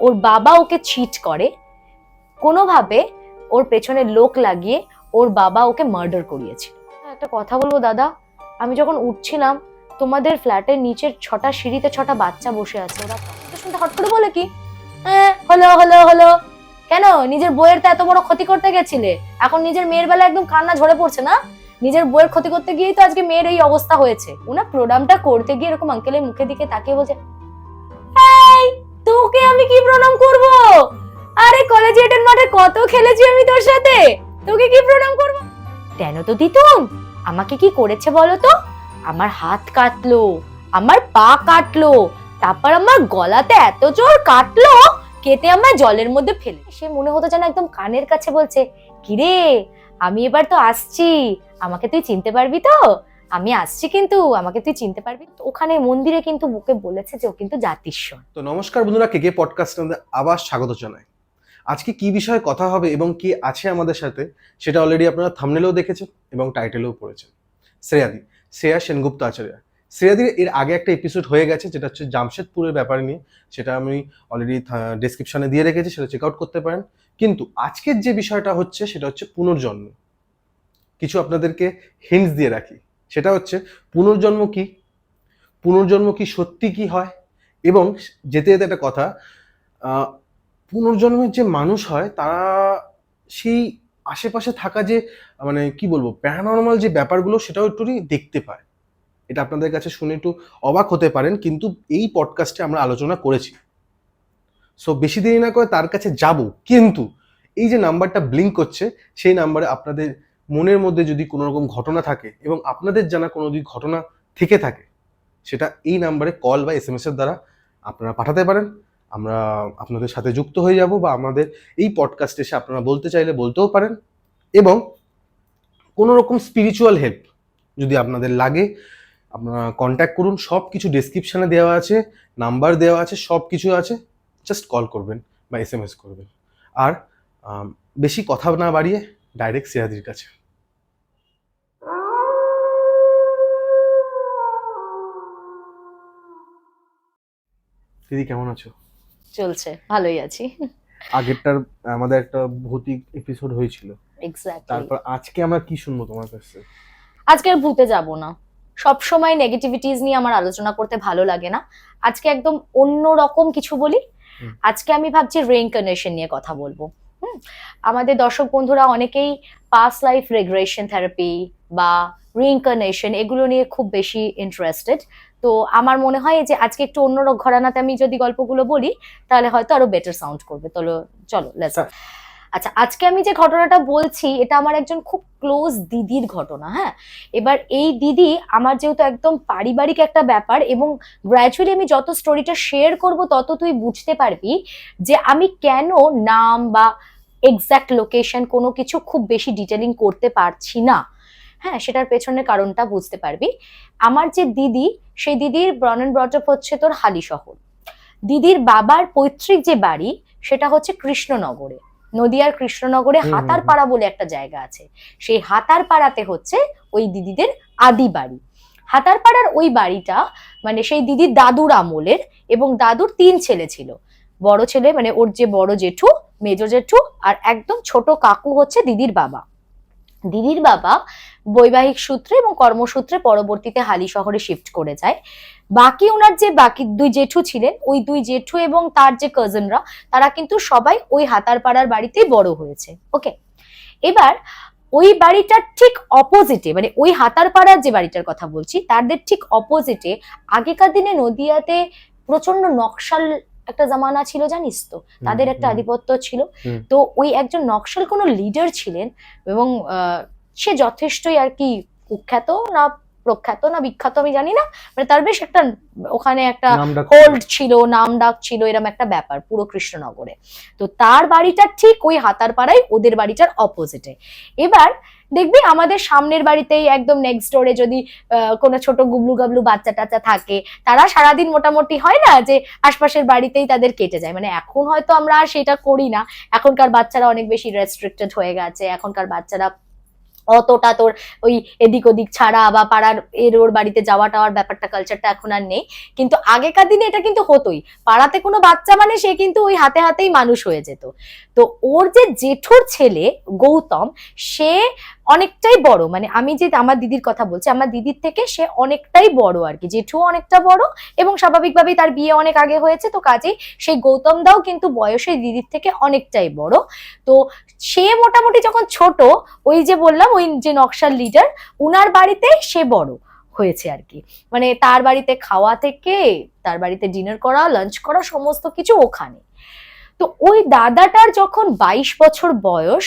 ওর বাবা ওকে চিট করে, কোনোভাবে ওর পেছনে লোক লাগিয়ে ওর বাবা ওকে মার্ডার করিয়েছে। একটা কথা বলবো দাদা, আমি যখন উঠছিলাম তোমাদের ফ্ল্যাটের নিচের 6টা সিঁড়িতে 6টা বাচ্চা বসে আছে, ওরা শুনতে হট করে বলে কি হলো হলো হলো, কেন নিজের বইয়ের তো এত বড় ক্ষতি করতে গেছিলে, এখন নিজের মেয়ের বেলা একদম কান্না ঝরে পড়ছে না? নিজের বইয়ের ক্ষতি করতে গিয়েই তো আজকে মেয়ের এই অবস্থা হয়েছে। ওনা প্রণামটা করতে গিয়ে এরকম আঙ্কেলের মুখের দিকে তাকিয়ে বলছে, এই তোকে আমি কি প্রণাম করব? আরে কলেজিয়েটের মাঠে কত খেলেছি আমি তোর সাথে, তোকে কি প্রণাম করব? কেন তো দিতুম, আমাকে কি করেছে বলো তো? আমার হাত কাটলো, আমার পা কাটলো, তারপর আমার গলাতে এত জোর কাটলো, কেটে আমার জলের মধ্যে ফেলে। সে মনে হতো যেন একদম কানের কাছে বলছে, কিরে আমি এবার তো আসছি, আমাকে তুই চিনতে পারবি তো? আমি আসছি কিন্তু আমাকে তুই চিনতে পারবি? ওখানে মন্দিরে কিন্তু ওকে বলেছে যে ও কিন্তু জাতিস্বর। তো নমস্কার বন্ধুরা, কেকে পডকাস্টে আমাদের আবার স্বাগত জানাই। আজকে কি বিষয়ে কথা হবে এবং কি আছে আমাদের সাথে সেটা অলরেডি আপনারা থাম্বনেলেও দেখেছেন এবং টাইটেলেও পড়েছেন। শ্রেয়া সেনগুপ্ত আচার্য। শ্রেয়াদির এর আগে একটা এপিসোড হয়ে গেছে, যেটা হচ্ছে জামশেদপুরের ব্যাপার নিয়ে, সেটা আমি অলরেডি ডেসক্রিপশনে দিয়ে রেখেছি, সেটা চেক আউট করতে পারেন। কিন্তু আজকের যে বিষয়টা হচ্ছে সেটা হচ্ছে পুনর্জন্ম। কিছু আপনাদেরকে হিন্টস দিয়ে রাখি, সেটা হচ্ছে পুনর্জন্ম কি, পুনর্জন্ম কি সত্যি কি হয়, এবং যেতে যেতে একটা কথা, পুনর্জন্মের যে মানুষ হয় তারা সেই আশেপাশে থাকা যে মানে কি বলবো প্যারানর্মাল যে ব্যাপারগুলো সেটাও একটু দেখতে পায়। এটা আপনাদের কাছে শুনে একটু অবাক হতে পারেন, কিন্তু এই পডকাস্টে আমরা আলোচনা করেছি। সো বেশি দেরি না করে তার কাছে যাব, কিন্তু এই যে নাম্বারটা ব্লিঙ্ক করছে সেই নাম্বারে আপনাদের মনের মধ্যে যদি কোনো রকম ঘটনা থাকে এবং আপনাদের জানা কোনো যদি ঘটনা থেকে থাকে, সেটা এই নাম্বারে কল বা SMS এর দ্বারা আপনারা পাঠাতে পারেন। আমরা আপনাদের সাথে যুক্ত হয়ে যাব, বা আমাদের এই পডকাস্টে এসে আপনারা বলতে চাইলে বলতেও পারেন। এবং কোনো রকম স্পিরিচুয়াল হেল্প যদি আপনাদের লাগে আপনারা কন্ট্যাক্ট করুন, সব কিছু ডেসক্রিপশানে দেওয়া আছে, নাম্বার দেওয়া আছে, সব কিছু আছে। জাস্ট কল করবেন বা SMS করবেন। আর বেশি কথা না বাড়িয়ে ডাইরেক্ট শ্রেয়াদির কাছে। দিদি কেমন আছো? চলছে, ভালোই আছি। আগেরটার আমাদের একটা ভৌতিক এপিসোড হয়েছিল, এক্স্যাক্টলি। তারপর আজকে আমরা কি শুনবো তোমার কাছে? আজকে আর ভূতে যাব না, সব সময় নেগেটিভিটিস নিয়ে আমার আলোচনা করতে ভালো লাগে না। আজকে একদম অন্য রকম কিছু বলি। আজকে আমি ভাবছি রিইনকার্নেশন নিয়ে কথা বলবো। আমাদের দর্শক বন্ধুরা অনেকেই পাস্ট লাইফ রিগ্রেশন থেরাপি বা রিইনকার্নেশন এগুলো নিয়ে খুব বেশি ইন্টারেস্টেড। তো আমার মনে হয় যে আজকে একটু অন্য ঘরানাতে আমি যদি গল্পগুলো বলি তাহলে হয়তো আরো বেটার সাউন্ড করবে। চলো লেটস। আচ্ছা, আজকে আমি যে ঘটনাটা বলছি এটা আমার একজন খুব ক্লোজ দিদির ঘটনা। হ্যাঁ, এবার এই দিদি আমার যেহেতু একদম পারিবারিক একটা ব্যাপার, এবং গ্র্যাজুয়ালি আমি যত স্টোরিটা শেয়ার করব তত তুই বুঝতে পারবি যে আমি কেন নাম বা এক্সাক্ট লোকেশন কোনো কিছু খুব বেশি ডিটেলিং করতে পারছি না। হ্যাঁ, সেটার পেছনের কারণটা বুঝতে পারবি। আমার যে দিদি, সেই দিদির বর্ন এন্ড ব্রট আপ হচ্ছে তোর হালিশহর। দিদির বাবার পৈতৃক যে বাড়ি সেটা হচ্ছে কৃষ্ণনগরে, নদিয়ার কৃষ্ণনগরে হাতারপাড়া বলে একটা জায়গা আছে। সেই হাতারপাড়াতে হচ্ছে ওই দিদিদের আদি বাড়ি। হাতারপাড়ার ওই বাড়িটা মানে সেই দিদির দাদুর আমলের, এবং দাদুর 3 ছেলে ছিল। বড় ছেলে মানে ওর যে বড় জেঠু, মেজো জেঠু, আর একদম ছোট কাকু হচ্ছে দিদির বাবা। দিদির বাবা বৈবাহিক সূত্রে এবং কর্মসূত্রে পরবর্তীতে হালি শহরে শিফট করে যায়। বাকি ওনার যে বাকি 2 জেঠু ছিলেন, ওই 2 জেঠু এবং তার যে কাজিনরা, তারা কিন্তু সবাই ওই হাতারপাড়ার বাড়িতেই বড় হয়েছে। ওকে, এবার ওই বাড়িটার ঠিক অপোজিটে, মানে ওই হাতারপাড়ার যে বাড়িটার কথা বলছি তাদের ঠিক অপোজিটে আগেকার দিনে নদিয়াতে প্রচন্ড নকশাল একটা জামানা ছিল, জানিস তো, তাদের একটা আধিপত্য ছিল। তো ওই একজন নকশাল কোনো লিডার ছিলেন, এবং সে যথেষ্টই আর কি কুখ্যাত না প্রখ্যাত না বিখ্যাত আমি জানি না, মানে তার বেশ একটা ওখানে একটা হোল্ড ছিল, নাম ডাক ছিল, এরকম একটা ব্যাপার পুরো কৃষ্ণনগরে। তো তার বাড়িটা ঠিক ওই হাতারপাড়ায়, ওদের বাড়িটার অপোজিটে। এবার দেখবি আমাদের সামনের বাড়িতেই একদম নেক্সট ডোরে যদি কোনো ছোট গুবলু গাবলু বাচ্চা টাচ্চা থাকে, তারা সারাদিন মোটামুটি হয় না যে আশপাশের বাড়িতেই তাদের কেটে যায়। মানে এখন হয়তো আমরা সেটা করি না, এখনকার বাচ্চারা অনেক বেশি রেস্ট্রিক্টেড হয়ে গেছে, এখনকার বাচ্চারা অতটা তোর ওই এদিক ওদিক ছাড়া বা পাড়ার ওর বাড়িতে যাওয়া টাওয়ার ব্যাপারটা কালচারটা এখন আর নেই, কিন্তু আগেকার দিনে এটা কিন্তু হতোই। পাড়াতে কোনো বাচ্চা মানে সে কিন্তু ওই হাতে হাতেই মানুষ হয়ে যেত। তো ওর যে জেঠুর ছেলে গৌতম, সে অনেকটাই বড়, মানে আমি যে আমার দিদির কথা বলছি, আমার দিদির থেকে সে অনেকটাই বড় আর কি, জেঠু অনেকটা বড়, এবং স্বাভাবিকভাবেই তার বিয়ে অনেক আগে হয়েছে, তো কাজেই সেই গৌতম দাও কিন্তু বয়সে দিদির থেকে অনেকটাই বড়। তো সে মোটামুটি যখন ছোট, ওই যে বললাম ওই যে নকশাল লিডার, উনার বাড়িতে সে বড় হয়েছে আর কি, মানে তার বাড়িতে খাওয়া থেকে তার বাড়িতে ডিনার করা, লাঞ্চ করা, সমস্ত কিছু ওখানে। তো ওই দাদাটার যখন 22 বছর বয়স,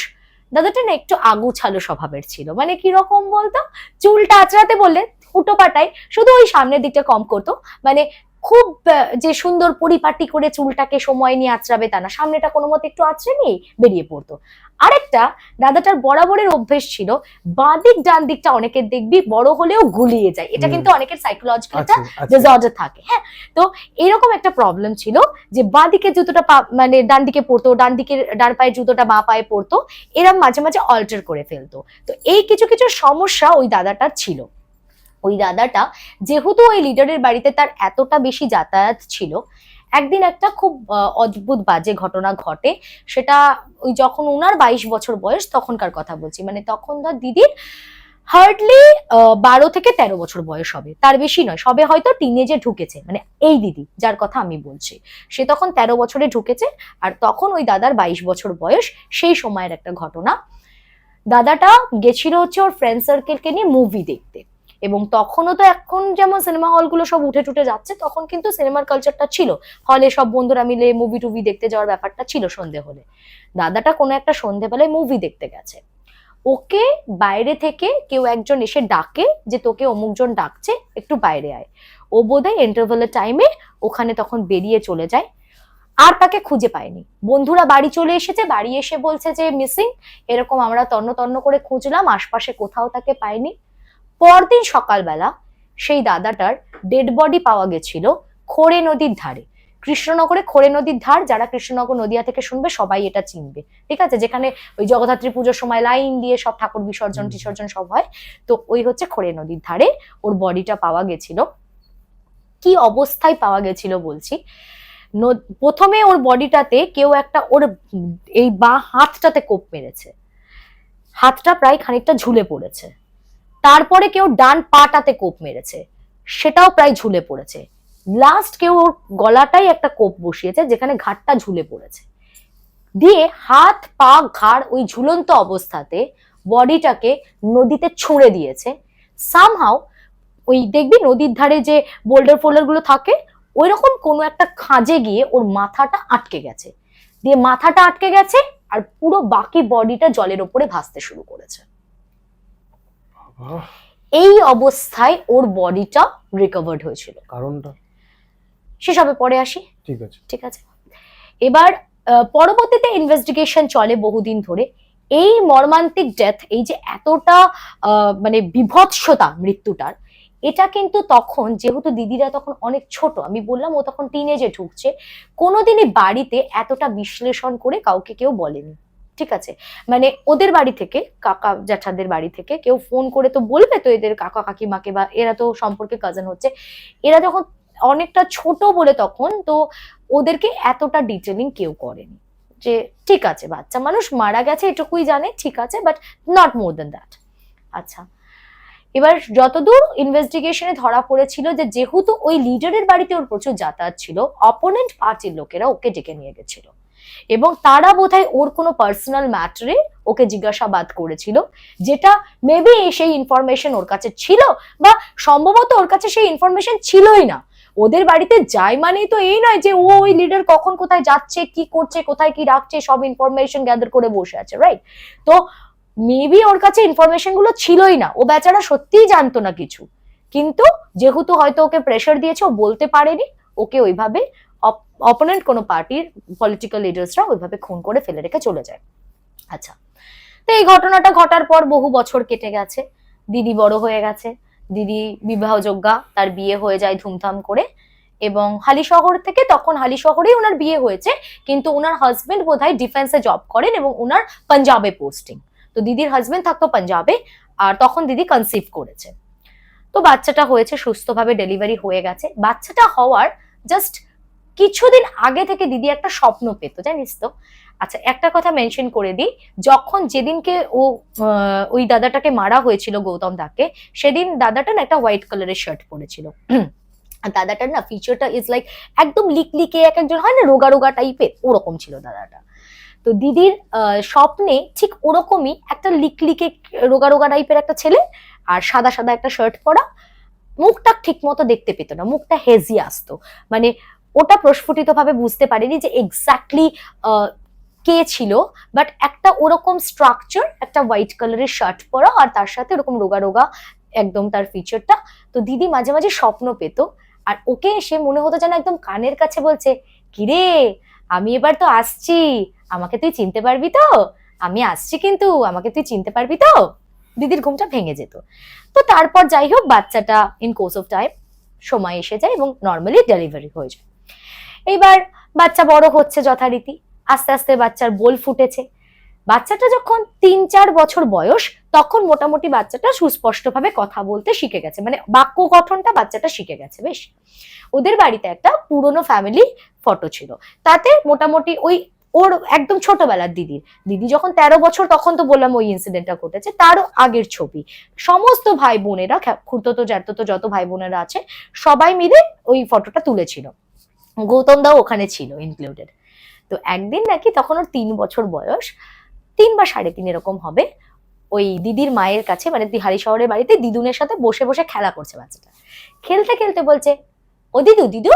দাদাটা না একটু আগুছালো স্বভাবের ছিল, মানে কিরকম বলতো, চুলটা আঁচড়াতে বললে হুটো পাটায়, শুধু ওই সামনের দিকটা কম করতো, মানে খুব যে সুন্দর পরিপাটি করে চুলটাকে সময় নিয়ে আঁচড়াবে তা না, সামনেটা কোনো মতে একটু আঁচড়ে নিয়ে বেরিয়ে পড়তো। আরেকটা, দাদাটার বরাবরের অভ্যেস ছিল বাঁ দিক ডান দিকটা অনেকের দেখবি বড় হলেও গুলিয়ে যায়, এটা কিন্তু অনেকের সাইকোলজিক্যাল একটা ডিসঅর্ডার থাকে, হ্যাঁ। তো এরকম একটা প্রবলেম ছিল যে বাঁ দিকে জুতোটা মানে ডান দিকে পড়তো, ডান পায়ের জুতোটা বাঁ পায়ে পড়তো, এরম মাঝে মাঝে অল্টার করে ফেলতো। তো এই কিছু কিছু সমস্যা ওই দাদাটার ছিল। ওই দাদাটা যেহেতু ওই লিডারের বাড়িতে তার এতটা বেশি যাতায়াত ছিল, একদিন একটা খুব অদ্ভুত বাজে ঘটনা ঘটে। সেটা ওই যখন উনার 22 বছর বয়স তখনকার কথা বলছি, মানে তখন ধর দিদির হার্ডলি 12 থেকে 13 বছর বয়স হবে, তার বেশি নয়, সবে হয়তো টিনেজে ঢুকেছে, মানে এই দিদি যার কথা আমি বলছি সে তখন 13 বছরে ঢুকেছে, আর তখন ওই দাদার 22 বছর বয়স। সেই সময়ের একটা ঘটনা, দাদাটা গেছিল হচ্ছে ওর ফ্রেন্ড সার্কেলকে নিয়ে মুভি দেখতে, এবং তখনও তো এখন যেমন সিনেমা হলগুলো সব উঠে টুটে যাচ্ছে, তখন কিন্তু সিনেমার কালচারটা ছিল, হলে সব বন্ধুরা মিলে মুভি টুভি দেখতে যাওয়ার ব্যাপারটা ছিল সন্ধে হলে। দাদাটা কোনো একটা সন্ধেবেলায় মুভি দেখতে গেছে, ওকে বাইরে থেকে কেউ একজন এসে ডাকে যে তোকে অমুকজন ডাকছে, একটু বাইরে আয়। ও বোধহয় ইন্টারভেলের টাইমে ওখানে তখন বেরিয়ে চলে যায়, আর তাকে খুঁজে পায়নি। বন্ধুরা বাড়ি চলে এসেছে, বাড়ি এসে বলছে যে মিসিং, এরকম আমরা তন্ন তন্ন করে খুঁজলাম, আশপাশে কোথাও তাকে পাইনি। পরদিন সকালবেলা সেই দাদাটার ডেড বডি পাওয়া গেছিল খোরে নদীর ধারে, কৃষ্ণনগরে খোরে নদীর ধার, যারা কৃষ্ণনগর নদিয়া থেকে শুনবে সবাই এটা চিনবে, ঠিক আছে, যেখানে ওই জগদ্ধাত্রী পুজোর সময় লাইন দিয়ে সব ঠাকুর বিসর্জন টিসর্জন সব হয়, তো ওই হচ্ছে খোরে নদীর ধারে ওর বডিটা পাওয়া গেছিল। কি অবস্থায় পাওয়া গেছিল বলছি, প্রথমে ওর বডিটাতে কেউ একটা ওর এই বাঁ হাতটাতে কোপ মেরেছে, হাতটা প্রায় খানিকটা ঝুলে পড়েছে। তারপরে কেউ ডান পাটাতে কোপ মেরেছে, সেটাও প্রায় ঝুলে পড়েছে। লাস্ট কেউ ওর গলাটাই একটা কোপ বসিয়েছে, যেখানে ঘাটটা ঝুলে পড়েছে। দিয়ে হাত পা ঘাড় ওই ঝুলন্ত অবস্থাতে বডিটাকে নদীতে ছুঁড়ে দিয়েছে। সামহাও ওই দেখবি নদীর ধারে যে বোল্ডার ফোল্ডার গুলো থাকে, ওই রকম কোনো একটা খাঁজে গিয়ে ওর মাথাটা আটকে গেছে, দিয়ে মাথাটা আটকে গেছে, আর পুরো বাকি বডিটা জলের ওপরে ভাসতে শুরু করেছে। এই অবস্থায় ওর বডিটা রিকভার্ড হয়েছিল। কারণটা সেসবে পরে আসি, ঠিক আছে ঠিক আছে। এবার পরবর্তীতে ইনভেস্টিগেশন চলে বহুদিন ধরে। এই মর্মান্তিক ডেথ, এই যে এতটা মানে বিভৎসতা মৃত্যুটার, এটা কিন্তু তখন যেহেতু দিদিরা তখন অনেক ছোট, আমি বললাম ও তখন টিনেজে ঢুকছে, কোনোদিনই বাড়িতে এতটা বিশ্লেষণ করে কাউকে কেউ বলেনি, ঠিক আছে। মানে ওদের বাড়ি থেকে, কাকা জ্যাঠাদের বাড়ি থেকে কেউ ফোন করে তো বলবে তো এদের কাকা কাকিমাকে, বা এরা তো সম্পর্কে কাজিন হচ্ছে, এরা যখন অনেকটা ছোট বলে তখন তো ওদেরকে এতটা ডিটেলিং কেউ করেনি, যে ঠিক আছে বাচ্চা মানুষ মারা গেছে এটুকুই জানে, ঠিক আছে, but not more than that. আচ্ছা, এবার যতদূর ইনভেস্টিগেশনে ধরা পড়েছিল যে যেহেতু ওই লিডারের বাড়িতে ওর প্রচুর যাতায়াত ছিল, অপোনেন্ট পার্টির লোকেরা ওকে ডেকে নিয়ে গেছিল, এবং তারা বোধহয় ওর কোনো পার্সোনাল ম্যাটারে ওকে জিজ্ঞাসাবাদ করেছিল, যেটা মেবি সেই ইনফরমেশন ওর কাছে ছিল, বা সম্ভবত ওর কাছে সেই ইনফরমেশন ছিলই না। ওদের বাড়িতে যায় মানেই তো এই নয় যে ও ওই লিডার কখন কোথায় যাচ্ছে, কি করছে, কোথায় কি রাখছে, সব ইনফরমেশন গ্যাদার করে বসে আছে, রাইট? তো মেবি ওর কাছে ইনফরমেশন গুলো ছিলই না, ও বেচারা সত্যিই জানতো না কিছু, কিন্তু যেহেতু হয়তো ওকে প্রেশার দিয়েছে, ও বলতে পারেনি, ওকে ওইভাবে অপোনেন্ট কোনো পার্টির পলিটিক্যাল লিডার্সরা ওইভাবে খুন করে ফেলে রেখে চলে যায়। আচ্ছা, তো এই ঘটনাটা ঘটার পর বহু বছর কেটে গেছে, দিদি বড় হয়ে গেছে, দিদি বিবাহযোগ্যা, তার বিয়ে হয়ে যায় ধুমধাম করে, এবং হালিশহর থেকে, তখন হালিশহরেই ওনার বিয়ে হয়েছে, কিন্তু ওনার হাজবেন্ড বোধহয় ডিফেন্সে জব করেন এবং ওনার পাঞ্জাবে পোস্টিং, তো তো দিদির হাজবেন্ড থাকতো পাঞ্জাবে, আর তখন দিদি কনসিভ করেছে। তো বাচ্চাটা হয়েছে, সুস্থভাবে ডেলিভারি হয়ে গেছে। বাচ্চাটা হওয়ার জাস্ট কিছুদিন আগে থেকে দিদি একটা স্বপ্ন পেত, জানিস তো। আচ্ছা, একটা কথা মেনশন করে দিই, যখন যেদিনকে ওই দাদাটাকে মারা হয়েছিল, গৌতম দাকে, সেদিন দাদাটা না একটা হোয়াইট কালারের শার্ট পরেছিল। আর দাদাটার না ফিচারটা ইজ লাইক একদম লিকলিকে, এক একজন হয় না রোগা রোগা টাইপের, ওরকম ছিল দাদাটা। তো দিদির স্বপ্নে ঠিক ওরকমই একটা লিকলিকে রোগা রোগা টাইপের একটা ছেলে, আর সাদা সাদা একটা শার্ট পরা, মুখটা ঠিক মতো দেখতে পেত না, মুখটা হেজি আসতো, মানে ওটা প্রস্ফুটিত ভাবে বুঝতে পারেনি যে এক্স্যাক্টলি কে ছিল, বাট একটা ওরকম স্ট্রাকচার, একটা হোয়াইট কালারের শার্ট পরা, আর তার সাথে ওরকম রোগা রোগা একদম তার ফিচারটা। তো দিদি মাঝে মাঝে স্বপ্ন পেত, আর ওকে এসে মনে হতো যেন একদম কানের কাছে বলছে, কিরে আমি এবার তো আসছি, আমাকে তুই চিনতে পারবি তো, আমি আসছি কিন্তু আমাকে তুই চিনতে পারবি তো। দিদির ঘুমটা ভেঙে যেত। তো তারপর যাই হোক, বাচ্চাটা ইন কোর্স অফ টাইম সময় এসে যায় এবং নর্মালি ডেলিভারি হয়ে যায়। এইবার বাচ্চা বড় হচ্ছে যথারীতি, আস্তে আস্তে বাচ্চার বোল ফুটেছে। বাচ্চাটা যখন 3-4 বছর বয়স, তখন মোটামুটি বাচ্চাটা সুস্পষ্টভাবে কথা বলতে শিখে গেছে, মানে বাক্য গঠনটা বাচ্চাটা শিখে গেছে বেশ। ওদের বাড়িতে একটা পুরনো ফ্যামিলি ফটো ছিল, তাতে মোটামুটি ওই ওর একদম ছোটবেলার দিদি যখন 13 বছর, তখন তো বললাম ওই ইনসিডেন্টটা ঘটেছে, তারও আগের ছবি। সমস্ত ভাই বোনেরা, খুড়তো জ্যাঠতো যত ভাই বোনেরা আছে, সবাই মিলে ওই ফটোটা তুলেছিল, গৌতম দাও ওখানে ছিল ইনক্লুডেড। তো একদিন নাকি তখন ওর 3 বছর বয়স, 3 বা 3.5 এরকম হবে, ওই দিদির মায়ের কাছে, মানে হারি শহরের বাড়িতে দিদুনের সাথে বসে বসে খেলা করছে বাচ্চাটা। খেলতে খেলতে বলছে, ও দিদু দিদু,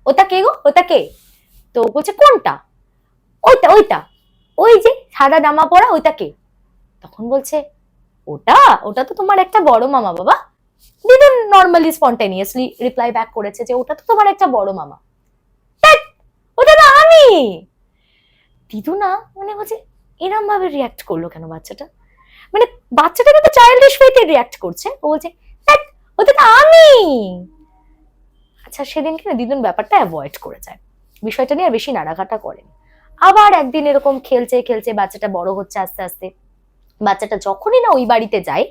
ওটা কে গো, ওটা কে? তো বলছে, কোনটা? ওইটা ওইটা, ওই যে সাদা জামা পরা, ওইটা কে? তখন বলছে, ওটা ওটা তো তোমার একটা বড় মামা বাবা। দিদু নর্মালি স্পন্টেনিয়াসলি রিপ্লাই ব্যাক করেছে যে ওটা তো তোমার একটা বড় মামা। ওটা তো আমি। দিদু না মানে বলছে, এরম ভাবে রিয়াক্ট করলো কেন বাচ্চাটা, মানে বাচ্চাটা কিন্তু চাইল্ডিশ ওয়েতে রিয়াক্ট করছে। ও বলছে, ওটা তো আমি। আচ্ছা, সেদিনকে না দিদুন ব্যাপারটা অ্যাভয়েড করে যায়, বিষয়টা নিয়ে আর বেশি নাড়াঘাটা করেন। আবার একদিন এরকম খেলছে খেলছে, বাচ্চাটা বড় হচ্ছে আস্তে আস্তে। বাচ্চাটা যখনই না ওই বাড়িতে যায়,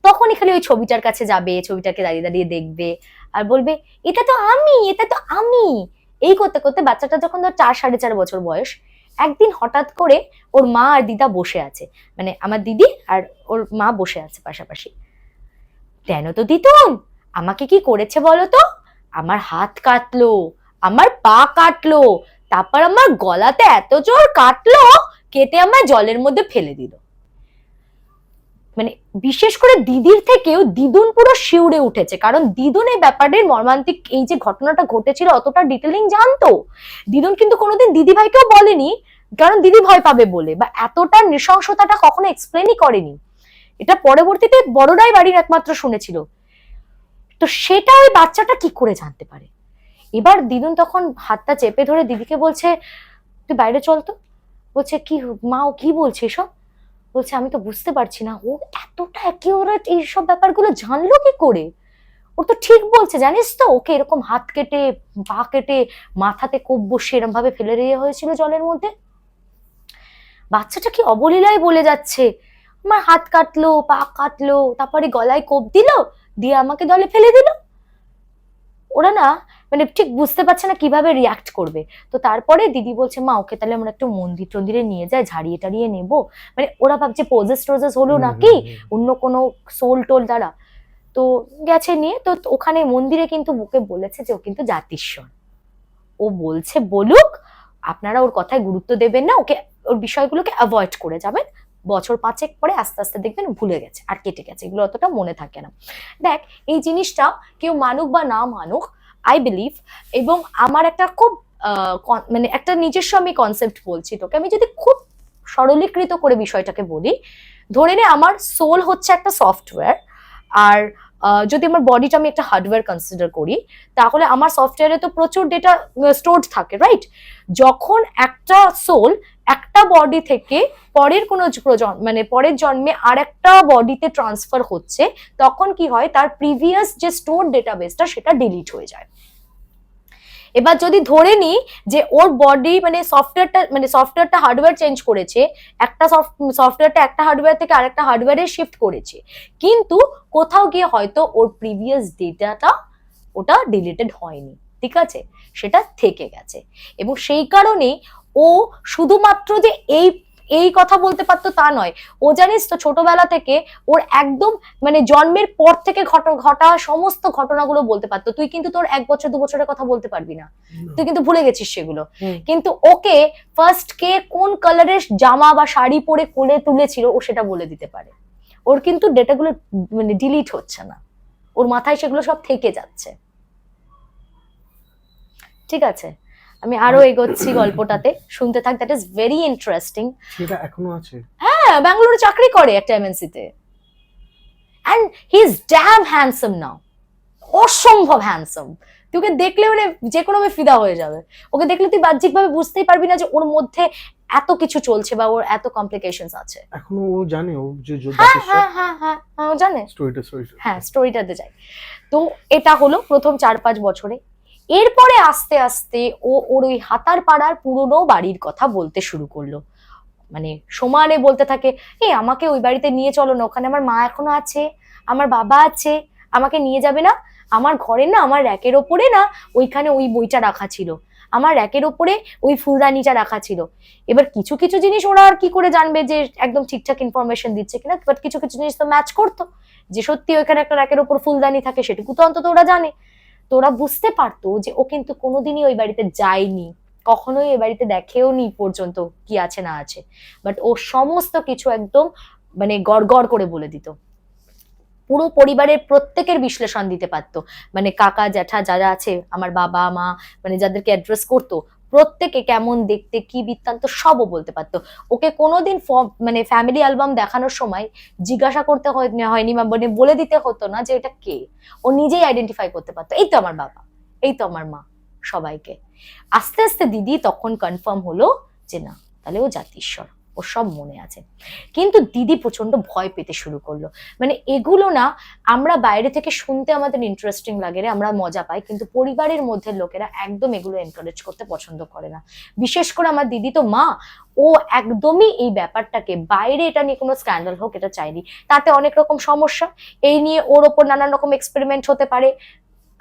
তখনই খালি ওই ছবিটার কাছে যাবে, ছবিটাকে দাঁড়িয়ে দাঁড়িয়ে দেখবে আর বলবে, এটা তো আমি, এটা তো আমি। এই করতে করতে বাচ্চাটা যখন ধর 4-4.5 বছর বয়স, একদিন হঠাৎ করে ওর মা আর দিদা বসে আছে, মানে আমার দিদি আর ওর মা বসে আছে পাশাপাশি। কেন তো দিতুন, আমাকে কি করেছে বলো তো? আমার হাত কাটলো, আমার পা কাটলো, তারপর আমার গলাতে এত জোর কাটলো, কেটে আমার জলের মধ্যে ফেলে দিল। মানে বিশেষ করে দিদির থেকেও দিদুন পুরো শিউরে উঠেছে, কারণ দিদুন এই ব্যাপারের মর্মান্তিক এই যে ঘটনাটা ঘটেছিল অতটা ডিটেলিং জানতো। দিদুন কিন্তু কোনোদিন দিদি ভাইকেও বলেনি, কারণ দিদি ভয় পাবে বলে, বা এতটা নৃশংসতাটা কখনো এক্সপ্লেনই করেনি। এটা পরবর্তীতে বড়রাই বাড়ির একমাত্র শুনেছিল। তো সেটা ওই বাচ্চাটা কি করে জানতে পারে? এবার দিদুন তখন হাতটা চেপে ধরে দিদিকে বলছে, তুই বাইরে চল তো। বলছে, কি মা, ও কি বলছে এসব? বলছে, আমি তো বুঝতে পারছি না, ও এতটা অ্যাকিউরেট এইসব ব্যাপারগুলো জানলো কি করে? ও তো ঠিক বলছে জানিস তো, ওকে এরকম হাত কেটে, পা কেটে, মাথাতে কোপ বসে এরকম ভাবে ফেলে দেওয়া হয়েছিল জলের মধ্যে। বাচ্চাটা কি অবলীলায় বলে যাচ্ছে, আমার হাত কাটলো, পা কাটলো, তারপরে গলায় কোপ দিল, দিয়ে আমাকে জলে ফেলে দিল। ওরা না মানে ঠিক বুঝতে পারছে না কিভাবে রিয়াক্ট করবে। তো তারপরে দিদি বলছে, মা ওকে তাহলে আমরা একটু মন্দির টন্দিরে নিয়ে যাই, ঝাড়িয়ে টাড়িয়ে নেবো। মানে ওরা ভাবছে পোজেস টোজেস হলো নাকি অন্য কোনো সোল টোল দ্বারা। তো গেছে নিয়ে, তো ওখানে মন্দিরে কিন্তু ওকে বলেছে যে ও কিন্তু জাতিস্বর। ও বলছে বলুক, আপনারা ওর কথায় গুরুত্ব দেবেন না, ওকে ওর বিষয়গুলোকে অ্যাভয়েড করে যাবেন। বছর 5 পরে আস্তে আস্তে দেখবেন ভুলে গেছে আর কেটে গেছে, এগুলো অতটা মনে থাকে না। দেখ, এই জিনিসটা কেউ মানুক বা না মানুক, আই বিলিভ, এবং আমার একটা খুব মানে একটা নিজস্ব আমি কনসেপ্ট বলছি তোকে, আমি যদি খুব সরলীকৃত করে বিষয়টাকে বলি, ধরে নে আমার সোল হচ্ছে একটা সফটওয়্যার, আর যদি আমার বডিটা আমি একটা হার্ডওয়্যার কনসিডার করি, তাহলে আমার সফটওয়্যারে তো প্রচুর ডেটা স্টোরড থাকে, রাইট? যখন একটা সোল একটা বডি থেকে পরের কোনো মানে পরের জন্মে আর একটা বডিতে ট্রান্সফার হচ্ছে, তখন কি হয়, তার প্রিভিয়াস যে স্টোর ডেটাবেসটা সেটা ডিলিট হয়ে যায়। এবার যদি ধরে নিই যে ওর বডি মানে সফটওয়্যারটা হার্ডওয়্যার চেঞ্জ করেছে, একটা সফটওয়্যারটা একটা হার্ডওয়্যার থেকে আরেকটা হার্ডওয়্যারে শিফট করেছে, কিন্তু কোথাও গিয়ে হয়তো ওর প্রিভিয়াস ডেটাটা ওটা ডিলিটেড হয়নি, ঠিক আছে, সেটা থেকে গেছে। এবং সেই কারণেই ও শুধুমাত্র যে এই এই কথা বলতে পারতো তা নয়, ও জানিস তো ছোটবেলা থেকে ওর একদম মানে জন্মের পর থেকে ঘটা সমস্ত ঘটনাগুলো বলতে পারতো। তুই কিন্তু তোর 1 বছর 2 বছরের কথা বলতে পারবি না, তুই কিন্তু ভুলে গেছিস সেগুলো। কিন্তু ওকে ফার্স্ট কে কোন কালারের জামা বা শাড়ি পরে কোলে তুলেছিল ও সেটা বলে দিতে পারে। ওর কিন্তু ডেটাগুলো মানে ডিলিট হচ্ছে না, ওর মাথায় সেগুলো সব থেকে যাচ্ছে। ঠিক আছে, আমি আরো এগোচ্ছি গল্পটাতে, শুনতে থাক, দ্যাট ইজ ভেরি ইন্টারেস্টিং। সেটা এখনো আছে? হ্যাঁ, ব্যাঙ্গালোরে চাকরি করে একটা এমএনসি তে, and he is damn handsome now, অসম্ভব হ্যান্ডসাম। তুই ওকে দেখলে মানে যে কোনো ভাবে ফিদা হয়ে যাবে। ওকে দেখলে তুই বাহ্যিক ভাবে বুঝতেই পারবি না যে ওর মধ্যে এত কিছু চলছে বা ওর এত কমপ্লিকেশনস আছে। এখনো ও জানে ও যে হ্যাঁ হ্যাঁ হ্যাঁ হ্যাঁ ও জানে। হ্যাঁ, স্টোরিটাতে যাই। তো এটা হলো প্রথম 4-5 বছরে। এরপরে আস্তে আস্তে ও ওর ওই হাতার পাড়ার পুরনো বাড়ির কথা বলতে শুরু করলো, মানে সমানে বলতে থাকে, এই আমাকে ওই বাড়িতে নিয়ে চলো না, ওখানে আমার মা এখনো আছে, আমার বাবা আছে, আমাকে নিয়ে যাবে না? আমার ঘরে না, আমার র্যাকের ওপরে না ওইখানে ওই বইটা রাখা ছিল, আমার র্যাকের ওপরে ওই ফুলদানিটা রাখা ছিল। এবার কিছু কিছু জিনিস ওরা আর কি করে জানবে যে একদম ঠিকঠাক ইনফরমেশন দিচ্ছে কিনা, বাট কিছু কিছু জিনিস তো ম্যাচ করতো, যে সত্যি ওইখানে একটা র্যাকের ওপর ফুলদানি থাকে সেটুকু তো অন্তত ওরা জানে। তো ওরা বুঝতে পারতো যে ও কিন্তু কোনোদিনই ওই বাড়িতে যায়নি, কখনোই এ বাড়িতে দেখেও নি পর্যন্ত কি আছে না আছে, বাট ও সমস্ত কিছু একদম মানে গড়গড় করে বলে দিত। পুরো পরিবারের প্রত্যেকের বিশ্লেষণ দিতে পারতো, মানে কাকা জ্যাঠা যারা আছে, আমার বাবা মা, মানে যাদেরকে অ্যাড্রেস করতো, প্রত্যেকে কেমন দেখতে কি বৃত্তান্ত সবও বলতে পারতো। ওকে কোনোদিন মানে ফ্যামিলি অ্যালবাম দেখানোর সময় জিজ্ঞাসা করতে হয়নি বা মানে বলে দিতে হতো না যে এটা কে, ও নিজেই আইডেন্টিফাই করতে পারতো, এই তো আমার বাবা, এই তো আমার মা, সবাইকে। আস্তে আস্তে দিদি তখন কনফার্ম হলো যে না, তাহলে ও জাতিস্বর, ওর সব মনে আছে। কিন্তু দিদি প্রচন্ড ভয় পেতে শুরু করলো, মানে এগুলো না আমরা বাইরে থেকে শুনতে আমাদের ইন্টারেস্টিং লাগে রে, আমরা মজা পাই, কিন্তু পরিবারের মধ্যে লোকেরা একদম এগুলো এনকারেজ করতে পছন্দ করে না। বিশেষ করে আমার দিদি তো মা, ও একদমই এই ব্যাপারটাকে বাইরে এটা নিয়ে কোনো স্ক্যান্ডাল হোক এটা চাইনি। তাতে অনেক রকম সমস্যা, এই নিয়ে ওর ওপর নানান রকম এক্সপেরিমেন্ট হতে পারে,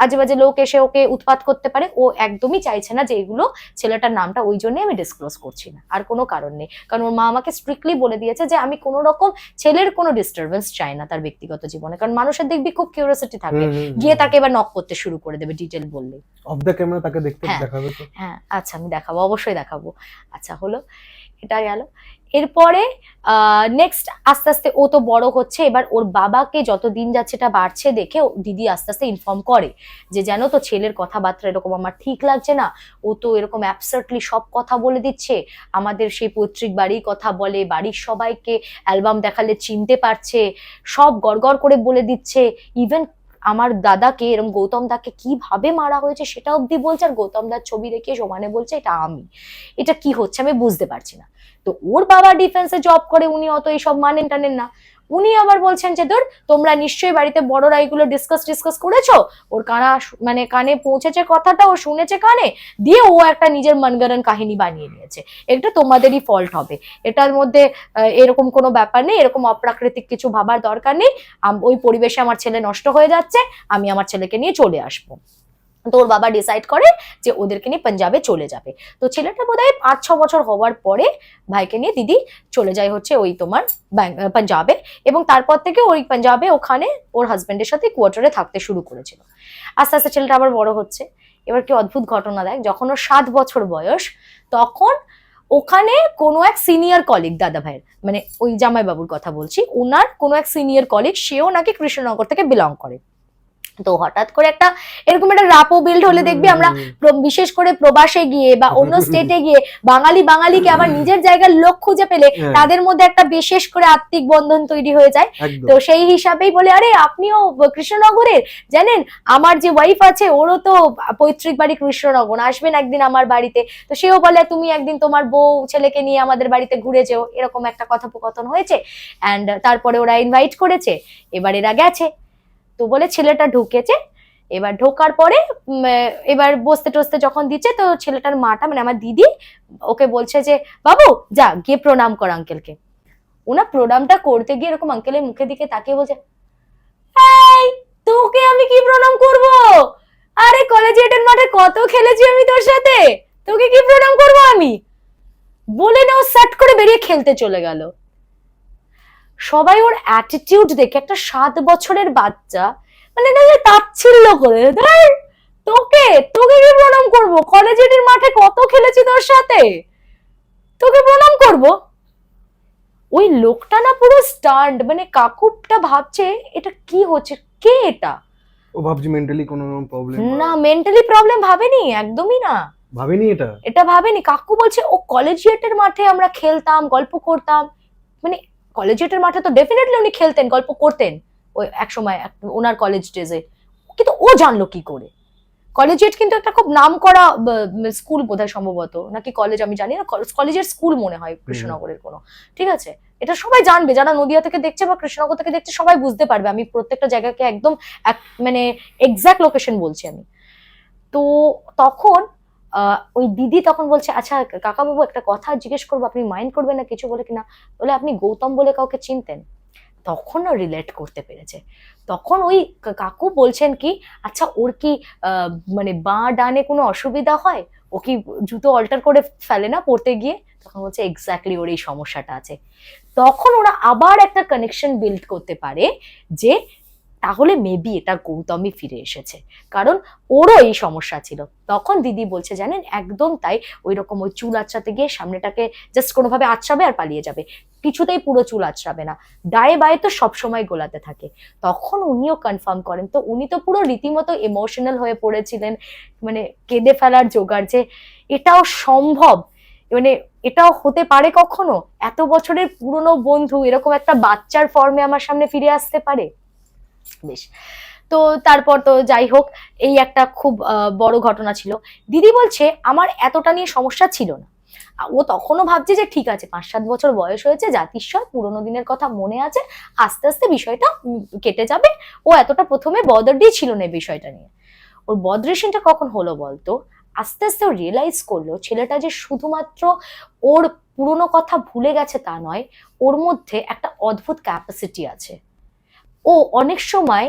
আজে বাজে লোক এসে ওকে উৎপাত করতে পারে, ও একদমই চাইছে না যে এগুলো, ছেলেটার নামটা ওই জন্যই আমি ডিসক্লোজ করছি না, আর কোনো কারণ নেই। কারণ ওর মা আমাকে স্ট্রিক্টলি বলে দিয়েছে যে আমি কোনো রকম ছেলের কোনো ডিস্টারবেন্স চাই না তার ব্যক্তিগত জীবনে, কারণ মানুষের দেখবি খুব কিউরিওসিটি থাকে, গিয়ে তাকে এবার নক করতে শুরু করে দেবে ডিটেল বললে। অফ দ্য ক্যামেরা তাকে দেখতে দেখাবে তো? হ্যাঁ আচ্ছা, আমি দেখাবো, অবশ্যই দেখাবো। আচ্ছা হলো, এটা গেল। এরপরে নেক্সট আস্তে আস্তে ও তো বড় হচ্ছে, এবার ওর বাবাকে যত দিন যাচ্ছে এটা বাড়ছে দেখে দিদি আস্তে আস্তে ইনফর্ম করে যে জানো তো ছেলের কথাবার্তা এরকম আমার ঠিক লাগছে না, ও তো এরকম অ্যাবসার্টলি সব কথা বলে দিচ্ছে, আমাদের সেই পৈতৃক বাড়ির কথা বলে, বাড়ির সবাইকে অ্যালবাম দেখালে চিনতে পারছে, সব গড়গড় করে বলে দিচ্ছে, ইভেন আমার দাদাকে এরকম গৌতম দাকে কিভাবে মারা হয়েছে সেটা অব্দি বলছে, আর গৌতম দার ছবি রেখে সমানে বলছে এটা আমি। এটা কি হচ্ছে আমি বুঝতে পারছি না। তো ওর বাবা ডিফেন্সে জব করে, উনি অত এইসব মানেন টানেন না, উনি আবার বলছেন যে ধর তোমরা নিশ্চয়ই বাড়িতে বড়রা এগুলো ডিসকাস করেছো, ওর মানে কানে পৌঁছেছে কথাটা, ও শুনেছে কানে, দিয়ে ও একটা নিজের মনগড়ন কাহিনী বানিয়ে নিয়েছে, এটা তোমাদেরই ফল্ট হবে, এটার মধ্যে এরকম কোনো ব্যাপার নেই, এরকম অপ্রাকৃতিক কিছু ভাবার দরকার নেই, ওই পরিবেশে আমার ছেলে নষ্ট হয়ে যাচ্ছে, আমি আমার ছেলেকে নিয়ে চলে আসবো। তো ওর বাবা ডিসাইড করে যে ওদেরকে নিয়ে পাঞ্জাবে চলে যাবে। তো ছেলেটা বোধহয় 5-6 বছর হওয়ার পরে ভাইকে নিয়ে দিদি চলে যায় হচ্ছে ওই তোমার পাঞ্জাবে, এবং তারপর থেকে ওই পাঞ্জাবে ওখানে ওর হাজবেন্ডের সাথে কোয়ার্টারে থাকতে শুরু করেছিল। আস্তে আস্তে ছেলেটা আবার বড় হচ্ছে। এবার কি অদ্ভুত ঘটনা দেখ, যখন ওর 7 বছর বয়স তখন ওখানে কোনো এক সিনিয়র কলিগ, দাদা ভাইয়ের মানে ওই জামাইবাবুর কথা বলছি, ওনার কোনো এক সিনিয়র কলিগ, সেও নাকি কৃষ্ণনগর থেকে বিলং করে। তো হঠাৎ করে একটা এরকম একটা রাপো বিল্ড হলে দেখবি আমরা বিশেষ করে প্রবাসে গিয়ে বা অন্য স্টেটে গিয়ে বাঙালিকে আবার নিজের জায়গার লোক খুঁজে পেলে তাদের মধ্যে একটা বিশেষ করে আত্মিক বন্ধন তৈরি হয়ে যায়। তো সেই হিসাবেই বলে, আরে আপনিও কৃষ্ণনগরের, জানেন আমার যে ওয়াইফ আছে ওরও তো পৈতৃক বাড়ি কৃষ্ণনগর, আসবেন একদিন আমার বাড়িতে। তো সেও বলে তুমি একদিন তোমার বউ ছেলেকে নিয়ে আমাদের বাড়িতে ঘুরে যেও, এরকম একটা কথোপকথন হয়েছে, অ্যান্ড তারপরে ওরা ইনভাইট করেছে, এবার এরা গেছে। তো বলে ছেলেটা ঢুকেছে, এবার ঢোকার পরে এবার বসতে টসতে যখন দিচ্ছে, তো ছেলেটার মাটা মানে আমার দিদি ওকে বলছে যে বাবু যা গিয়ে প্রণাম কর আঙ্কেলকে। ওনা প্রণামটা করতে গিয়ে এরকম আঙ্কেলের মুখের দিকে তাকিয়ে বলছে, এই তোকে আমি কি প্রণাম করব, আরে কলেজিয়েটের মাঠে কত খেলেছি আমি তোর সাথে, তোকে কি প্রণাম করব আমি, বলে না ও সাট করে বেরিয়ে খেলতে চলে গেল। সবাই ওর অ্যাটিটিউড দেখে, একটা 7 বছরের বাচ্চা মানে না যে তাচ্ছিল্য করে, ধর তোকে তোকে কি প্রণাম করব, কলেজিয়েটের মাঠে কত খেলেছি তোর সাথে, তোকে প্রণাম করব। ওই লোকটা না পুরো স্টান্ড, মানে কাকুটা ভাবছে এটা কি হচ্ছে, কে এটা। ও ভাবছি মেন্টালি কোনো প্রবলেম না মেন্টালি প্রবলেম ভাবেনি, একদমই না, ভাবেনি এটা ভাবেনি। কাকু বলছে ও কলেজিয়েটের মাঠে আমরা খেলতাম, গল্প করতাম, মানে কলেজিয়েটের মাঠে তো ডেফিনেটলি উনি খেলতেন, গল্প করতেন ওই এক সময় ওনার কলেজ ডেজে, কিন্তু ও জানলো কি করে। কলেজিয়েট কিন্তু একটা খুব নাম করা স্কুল বোধহয় সম্ভবত, নাকি কলেজ আমি জানি না, কলেজের স্কুল মনে হয় কৃষ্ণনগরের কোনো, ঠিক আছে। এটা সবাই জানবে, যারা নদিয়া থেকে দেখছে বা কৃষ্ণনগর থেকে দেখছে সবাই বুঝতে পারবে, আমি প্রত্যেকটা জায়গাকে একদম মানে এক্সাক্ট লোকেশন বলছি আমি। তো তখন ওই দিদি তখন বলছে, আচ্ছা কাকাবাবু একটা কথা জিজ্ঞেস করবো, আপনি মাইন্ড করবেন না কিছু, বলে কিনা, বলে আপনি গৌতম বলে কাউকে চিনতেন। তখন ও রিলেট করতে পেরেছে। তখন ওই কাকু বলছেন কি, আচ্ছা ওর কি মানে বাঁ ডানে কোনো অসুবিধা হয়, ও কি জুতো অল্টার করে ফেলে না পড়তে গিয়ে, তখন বলছে এক্স্যাক্টলি ওর এই সমস্যাটা আছে। তখন ওরা আবার একটা কানেকশন বিল্ড করতে পারে যে তাহলে মেবি এটা গৌতমই ফিরে এসেছে, কারণ ওরও এই সমস্যা ছিল। তখন দিদি বলছে জানেন একদম তাই, ওই রকম ওই চুল আঁচড়াতে গিয়ে সামনেটাকে জাস্ট কোনোভাবে আঁচড়াবে আর পালিয়ে যাবে, কিছুতেই পুরো চুল আঁচড়াবে না, ডায়ে বায়ে তো সবসময় গোলাতে থাকে। তখন উনিও কনফার্ম করেন, তো উনি তো পুরো রীতিমতো ইমোশনাল হয়ে পড়েছিলেন, মানে কেঁদে ফেলার জোগাড়, যে এটাও সম্ভব, মানে এটাও হতে পারে কখনো, এত বছরের পুরনো বন্ধু এরকম একটা বাচ্চার ফর্মে আমার সামনে ফিরে আসতে পারে। বেশ, তো তারপর তো যাই হোক, এই একটা খুব বড় ঘটনা ছিল। দিদি বলছে আমার এতটা নিয়ে সমস্যা ছিল না, ও তখনও ভাবছে যে ঠিক আছে 5-7 বছর বয়স হয়েছে, জাতিস্বর পুরোনো দিনের কথা মনে আছে, আস্তে আস্তে বিষয়টা কেটে যাবে, ও এতটা প্রথমে বদরডি ছিল না বিষয়টা নিয়ে। ওর বদরেশনটা কখন হলো বলতো, আস্তে আস্তে ও রিয়েলাইজ করলো ছেলেটা যে শুধুমাত্র ওর পুরোনো কথা ভুলে গেছে তা নয়, ওর মধ্যে একটা অদ্ভুত ক্যাপাসিটি আছে। ও অনেক সময়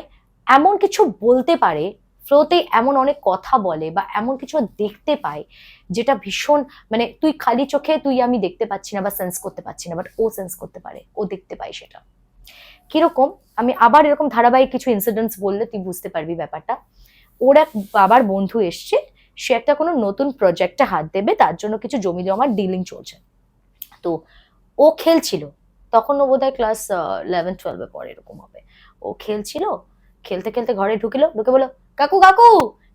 এমন কিছু বলতে পারে, ফ্লোতে এমন অনেক কথা বলে বা এমন কিছু দেখতে পায় যেটা ভীষণ, মানে তুই খালি চোখে তুই আমি দেখতে পাচ্ছি না বা সেন্স করতে পারছি না, বাট ও সেন্স করতে পারে, ও দেখতে পায় সেটা। কিরকম, আমি আবার এরকম ধারাবাহিক কিছু ইনসিডেন্টস বললে তুই বুঝতে পারবি ব্যাপারটা। ওর এক বাবার বন্ধু এসছে, সে একটা কোনো নতুন প্রজেক্টে হাত দেবে, তার জন্য কিছু জমি জমার ডিলিং চলছে। তো ও খেলছিল, তখন ও বোধহয় ক্লাস 11-12 পরে এরকম হবে। ও খেলছিল, খেলতে খেলতে ঘরে ঢুকে বলো, কাকু কাকু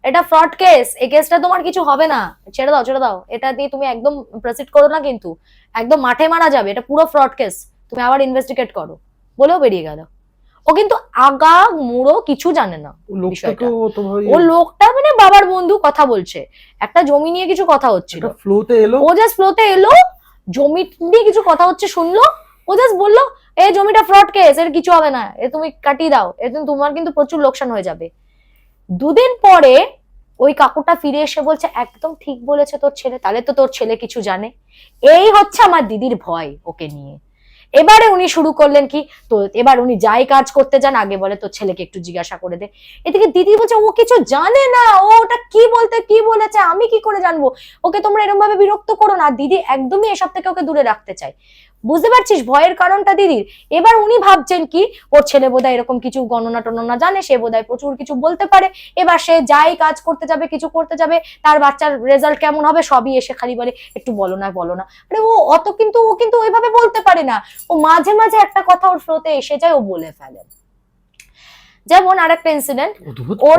এটা ফ্রড কেস, এই কেসটা তোমার কিছু হবে না, ছেড়ে দাও, এটা দিয়ে তুমি একদম প্রসিড করো না, কিন্তু একদম মাঠে মারা যাবে, এটা পুরো ফ্রড কেস, তুমি আবার ইনভেস্টিগেট করো, বলেও বেরিয়ে গেল। ও কিন্তু আগা মুড়ো কিছু জানে না বিষয়টা। ও লোকটা মানে বাবার বন্ধু কথা বলছে, একটা জমি নিয়ে কিছু কথা হচ্ছিল, ফ্লোতে এলো, ও জাস্ট ফ্লোতে এলো, জমি নিয়ে কিছু কথা হচ্ছে শুনলো, ও জাস্ট বললো এই জমিটা ফ্রড কেস, এর কিছু হবে না, এ তুমি কাটিয়ে দাও, এতে তোমার কিন্তু প্রচুর লোকসান হয়ে যাবে। 2 দিন পরে ওই কাকুটা ফিরে এসে বলছে একদম ঠিক বলেছে তোর ছেলে, তাহলে তো তোর ছেলে কিছু জানে। এই হচ্ছে আমার দিদির ভয় ওকে নিয়ে। এবারে উনি শুরু করলেন কি, তো এবার উনি যাই কাজ করতে যান আগে বলে তোর ছেলেকে একটু জিজ্ঞাসা করে দে। এদিকে দিদি বলছে ও কিছু জানে না, ও ওটা কি বলতে কি বলেছে আমি কি করে জানবো, ওকে তোমরা এরকম ভাবে বিরক্ত করো না। দিদি একদমই এসব থেকে ওকে দূরে রাখতে চায়। বুঝতে পারছিস ভয়ের কারণটা দিদির। এবার উনি ভাবছেন কি ওর ছেলে বোধহয় এরকম কিছু গণনা টননা জানে, সে বোধহয় প্রচুর কিছু বলতে পারে, এবার সে যাই কাজ করতে যাবে কিছু করতে যাবে, তার বাচ্চার রেজাল্ট কেমন হবে সবই এসে খালি বলে একটু বলো না। আরে ও অত কিন্তু ও কিন্তু ওইভাবে বলতে পারে না, ও মাঝে মাঝে একটা কথা ওর ফ্লোতে এসে যায়, ও বলে ফেলে। যেমন আরেকটা ইনসিডেন্ট, ওর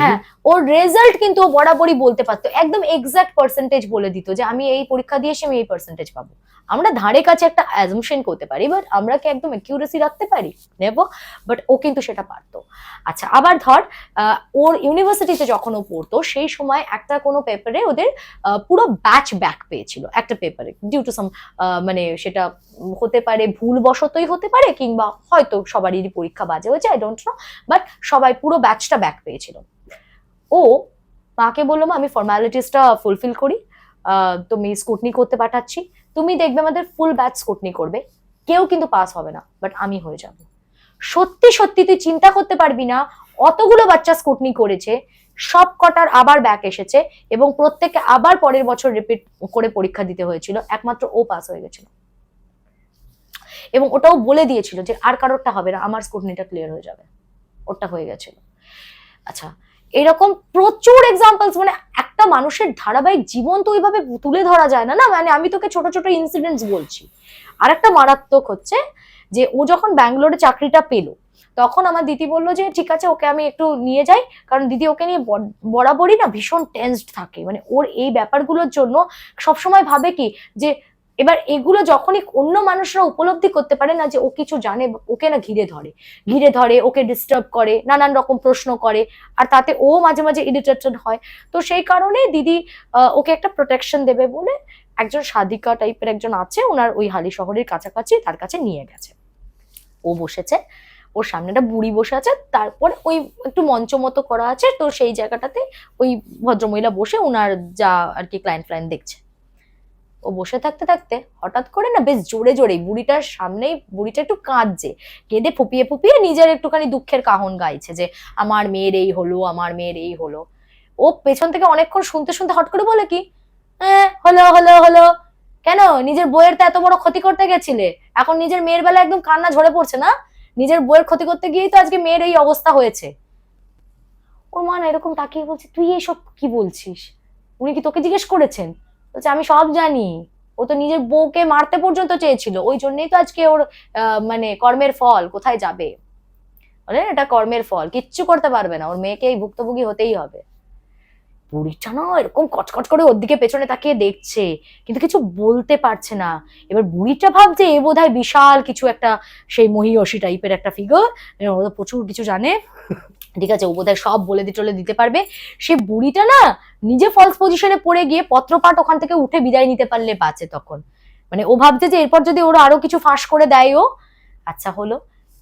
হ্যাঁ ওর রেজাল্ট কিন্তু ও বরাবরই বলতে পারতো, একদম এক্সাক্ট পার্সেন্টেজ বলে দিত যে আমি এই পরীক্ষা দিয়েছি আমি এই পার্সেন্টেজ পাবো। আমরা ধারে কাছে একটা অ্যাজুমশন করতে পারি, বাট আমরা কি একদম অ্যাকিউরেসি রাখতে পারি? নেবো। বাট ও কিন্তু সেটা পারতো। আচ্ছা আবার ধর ওর ইউনিভার্সিটিতে যখন ও পড়তো সেই সময় একটা কোনো পেপারে ওদের পুরো ব্যাচ ব্যাক পেয়েছিল একটা পেপারে, ডিউ টু সাম মানে সেটা হতে পারে ভুলবশতই হতে পারে, কিংবা হয়তো সবারই পরীক্ষা বাজে হয়েছে, আই ডোন্ট নো, বাট সবাই পুরো ব্যাচটা ব্যাক পেয়েছিল। ও মাকে বললো মা আমি ফর্মালিটিসটা ফুলফিল করি, তুমি স্কুটনি করতে পাঠাচ্ছি, তুমি দেখবে আমাদের ফুল ব্যাচ স্কুটনি করবে, কেউ কিন্তু পাস হবে না, বাট আমি হয়ে যাব। সত্যি সত্যি তুই চিন্তা করতে পারবি না, অতগুলো বাচ্চা স্কুটনি করেছে, সব কটার আবার ব্যাক এসেছে এবং প্রত্যেককে আবার পরের বছর রিপিট করে পরীক্ষা দিতে হয়েছিল, একমাত্র ও পাস হয়ে গেছিল। এবং ওটাও বলে দিয়েছিল যে আর কারোরটা হবে না, আমার স্কুটনিটা ক্লিয়ার হয়ে যাবে, ওটা হয়ে গেছিল। আচ্ছা, এরকম প্রচুর এক্সাম্পলস, মানে একটা মানুষের ধারাবাহিক জীবন তো ওইভাবে তুলে ধরা যায় না, না মানে আমি তোকে ছোট ছোট ইনসিডেন্টস বলছি। আর একটা মারাত্মক হচ্ছে যে ও যখন ব্যাঙ্গালোরে চাকরিটা পেলো, তখন আমার দিদি বললো যে ঠিক আছে ওকে আমি একটু নিয়ে যাই, কারণ দিদি ওকে নিয়ে বরাবরই না ভীষণ টেন্সড থাকে, মানে ওর এই ব্যাপারগুলোর জন্য সবসময় ভাবে কি যে এবার এগুলো যখনই অন্য মানুষরা উপলব্ধি করতে পারে না যে ও কিছু জানে, ওকে না ঘিরে ধরে ওকে ডিস্টার্ব করে, নানান রকম প্রশ্ন করে, আর তাতে ও মাঝে মাঝে ইরিটেটেড হয়। তো সেই কারণে দিদি ওকে একটা প্রোটেকশন দেবে বলে একজন সাধিকা টাইপের একজন আছে ওনার ওই হালি শহরের কাছাকাছি, তার কাছে নিয়ে গেছে। ও বসেছে, ওর সামনে একটা বুড়ি বসে আছে, তারপর ওই একটু মঞ্চ মতো করা আছে, তো সেই জায়গাটাতে ওই ভদ্রমহিলা বসে ওনার যা আর কি ক্লায়েন্ট দেখছে। ও বসে থাকতে থাকতে হঠাৎ করে না বেশ জোরে জোরে বুড়িটার সামনেই, বুড়িটা একটু কাঁদছে, কেঁদে ফুপিয়ে ফুপিয়ে নিজের একটুখানি দুঃখের কাহন গাইছে যে আমার মেয়ের এই হলো, আমার মেয়ের এই হলো। ও পেছন থেকে অনেকক্ষণ শুনতে শুনতে হট করে বলে কি, হ্যাঁ হলো হলো হলো, কেন নিজের বইয়ের তো এত বড় ক্ষতি করতে গেছিলে, এখন নিজের মেয়ের বেলা একদম কান্না ঝরে পড়ছে না, নিজের বইয়ের ক্ষতি করতে গিয়েই তো আজকে মেয়ের এই অবস্থা হয়েছে। ওর মা না এরকম তাকিয়ে বলছে তুই এইসব কি বলছিস, উনি কি তোকে জিজ্ঞেস করেছেন? বলছে আমি সব জানি, ও তো নিজের বউকে মারতে পর্যন্ত চেয়েছিল, ওই জন্যই তো আজকে ওর মানে কর্মের ফল কোথায় যাবে, বলে এটা কর্মের ফল, কিচ্ছু করতে পারবে না, ওর মেয়েকে এই ভুক্তভোগী হতেই হবে। বুড়িটা না এরকম কচকচ করে ওর দিকে পেছনে তাকিয়ে দেখছে, কিন্তু কিছু বলতে পারছে না। এবার বুড়িটা ভাবছে এ বোধহয় বিশাল কিছু একটা, সেই মহিয়সী টাইপের একটা ফিগার, ও তো প্রচুর কিছু জানে, ঠিক আছে ও বোধহয় সব বলে দিতে পারবে। সে বুড়িটা না নিজে ফলস পজিশনে পড়ে গিয়ে পত্রপাঠ ওখান থেকে উঠে বিদায় নিতে পারলে বাঁচে তখন, মানে ও ভাবছে যে এরপর যদি ওরা আরো কিছু ফাঁস করে দেয় ও, আচ্ছা হলো।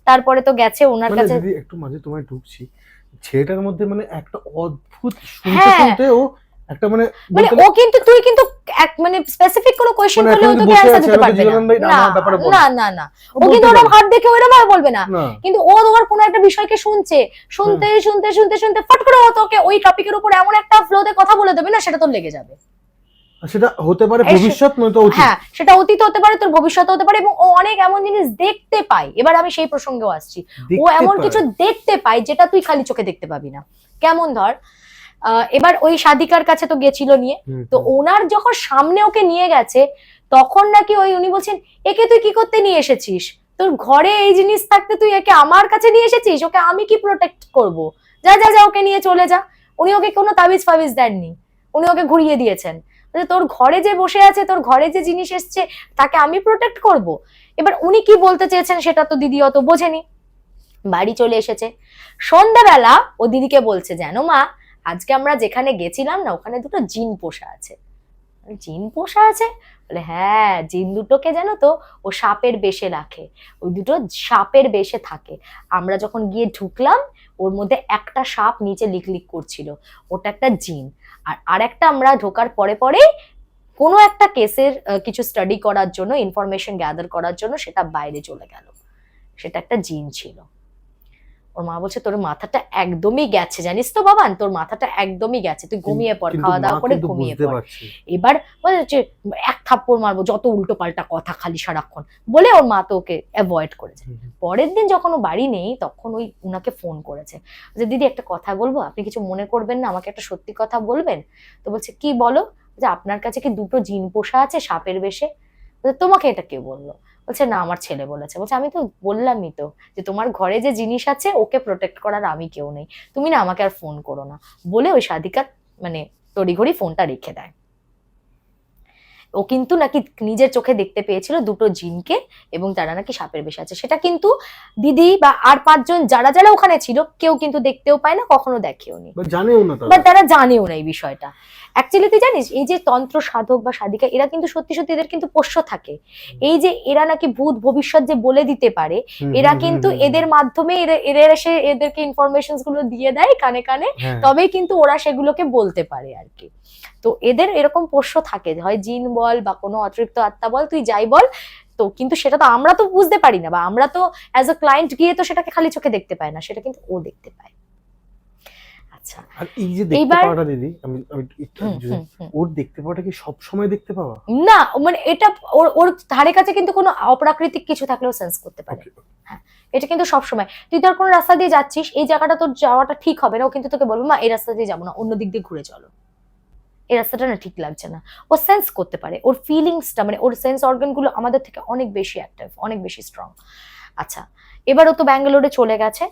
তারপরে তো গেছে ওনার মানে কাছে। দিদি একটু মাঝে তোমায় ঢুকছি, ছেলেটার মধ্যে মানে একটা অদ্ভুত শুনতে হ্যাঁ শুনতে ও একটা মানে মানে ও কিন্তু তুই কিন্তু এক মানে স্পেসিফিক কোনো কোয়েশ্চেন মানে করলে ও এখন তোকে বসে অ্যানসার আছে, দিতে আমি পারবে জিজ্ঞাসা ভাই না, আমার ব্যাপারে বল, না না না ও বলতে কিন্তু ওরকম পারে হাত দেখে ওরকম ভাবে বলবে না, না। কিন্তু ও তোমার কোনো একটা বিষয়কে শুনছে, শুনতে ফট করে ও তোকে ওই টপিকের উপর এমন একটা ফ্লোতে কথা বলে দেবে না, সেটা তোর লেগে যাবে। সেটা হতে পারে ভবিষ্যৎ নয়তো অতীত। হ্যাঁ সেটা অতীত হতে পারে, তোর ভবিষ্যৎ হতে পারে, এবং ও অনেক এমন জিনিস দেখতে পায়। এবার আমি সেই প্রসঙ্গেও আসছি, ও দেখতে এমন পায়। কিছু দেখতে পায় যেটা তুই খালি চোখে দেখতে পাবি না। কেমন ধর, এবার ওই সাধিকার কাছে তো গেছিল নিয়ে, তো ওনার যখন সামনে ওকে নিয়ে গেছে তখন নাকি ওই উনি বলছেন একে তুই কি করতে নিয়ে এসেছিস, তোর ঘরে এই জিনিস থাকতে তুই একে আমার কাছে নিয়ে এসেছিস, ওকে আমি কি প্রোটেক্ট করব, যা যা যা ওকে নিয়ে চলে যা। উনি ওকে কোনো তাবিজ ফাবিজ দেননি, উনি ওকে ঘুরিয়ে দিয়েছেন, তোর ঘরে যে বসে আছে, তোর ঘরে যে জিনিস এসছে তাকে আমি প্রোটেক্ট করব। এবার উনি কি বলতে চেয়েছেন সেটা তো দিদি অত বোঝেনি। বাড়ি চলে এসেছে, সন্ধ্যাবেলা ও দিদিকে বলছে জানো মা, আজকে আমরা যেখানে গেছিলাম না ওখানে দুটো জিন পোষা আছে। জিন পোষা আছে? বলে হ্যাঁ, জিন দুটোকে জানো তো ও সাপের বেশে রাখে, ওই দুটো সাপের বেশে থাকে। আমরা যখন গিয়ে ঢুকলাম ওর মধ্যে একটা সাপ নিচে লিক করছিল, ওটা একটা জিন। আর আরেকটা আমরা ঢোকার পরে পরে কোনো একটা কেসের কিছু স্টাডি করার জন্য, ইনফরমেশন গ্যাদার করার জন্য সেটা বাইরে চলে গেল, সেটা একটা জিন ছিল। ওর মা বলছে তোর মাথাটা একদমই গেছে জানিস তো বাবান, তোর মাথাটা একদমই গেছে, তুই ঘুমিয়ে পড়, খাওয়া দাওয়া করে ঘুমিয়ে পড়। এবার বলছে এক থাপ্পড় মারবো, যত উল্টো পাল্টা কথা খালি সারাক্ষণ, বলে ওর মা তো ওকে অ্যাভয়েড করেছে। পরের দিন যখন ও বাড়ি নেই তখন ওই উনাকে ফোন করেছে যে দিদি একটা কথা বলবো, আপনি কিছু মনে করবেন না, আমাকে একটা সত্যি কথা বলবেন। তো বলছে কি বলো, যে আপনার কাছে কি দুটো জিন পোষা আছে সাপের বেশে? তোমাকে এটা কে বললো? বলছে না আমার ছেলে বলেছে। বলছে আমি তো বললামই তো যে তোমার ঘরে যে জিনিস আছে ওকে প্রোটেক্ট করার আমি কেউ নেই, তুমি না আমাকে আর ফোন করো না, বলে ওই সাধিকার মানে তড়িঘড়ি ফোনটা রেখে দেয়। ও কিন্তু নাকি নিজের চোখে দেখতে পেয়েছিল দুটো জিনকে, এবং তারা নাকি সাপের বেশে আছে। সেটা কিন্তু দিদি বা আর 5জন যারা যারা ওখানে ছিল কেউ কিন্তু দেখতেও পায় না, কখনো দেখেও নি, জানেও না বা তারা জানেও না এই বিষয়টা। অ্যাকচুয়ালি তুই জানিস এই যে তন্ত্র সাধক বা সাধিকা এরা কিন্তু সত্যি সত্যি এদের কিন্তু পোষ্য থাকে। এই যে এরা নাকি ভূত ভবিষ্যৎ যে বলে দিতে পারে, এরা কিন্তু এদের মাধ্যমে এরা এসে এদেরকে ইনফরমেশন গুলো দিয়ে দেয় কানে কানে, তবেই কিন্তু ওরা সেগুলোকে বলতে পারে আর কি। তো এদের এরকম পোষ্য থাকে, হয় জিন বল বা কোনো অতিরিক্ত আত্মা বল, তুই যাই বল। তো কিন্তু সেটা তো আমরা তো বুঝতে পারি না, বা আমরা তো অ্যাজ আ ক্লায়েন্ট গিয়ে তো সেটাকে খালি চোখে দেখতে পাই না, সেটা কিন্তু ও দেখতে পায়। আচ্ছা, আর এই যে দেখতে পাওয়াটা দিদি, আমি ওর দেখতে পাওয়াটা কি সব সময় দেখতে পাওয়া না, মানে এটা ওর ধারে কাছে কিন্তু কোনো অপ্রাকৃতিক কিছু থাকলেও সেন্স করতে পারে। হ্যাঁ, এটা কিন্তু সবসময় তুই ধর কোনো রাস্তা দিয়ে যাচ্ছিস, এই জায়গাটা তোর যাওয়াটা ঠিক হবে না, ও কিন্তু তোকে বলবে মা এই রাস্তা দিয়ে যাবো না, অন্য দিক দিয়ে ঘুরে চলো, এই রাস্তাটা না ঠিক লাগছে না। ও সেন্স করতে পারে, ওর ফিলিংসটা মানে ওর সেন্স অর্গান গুলো আমাদের থেকে অনেক বেশি অ্যাক্টিভ, অনেক বেশি স্ট্রং। আচ্ছা, এবারও তো ব্যাঙ্গালোরে চলে গেছে।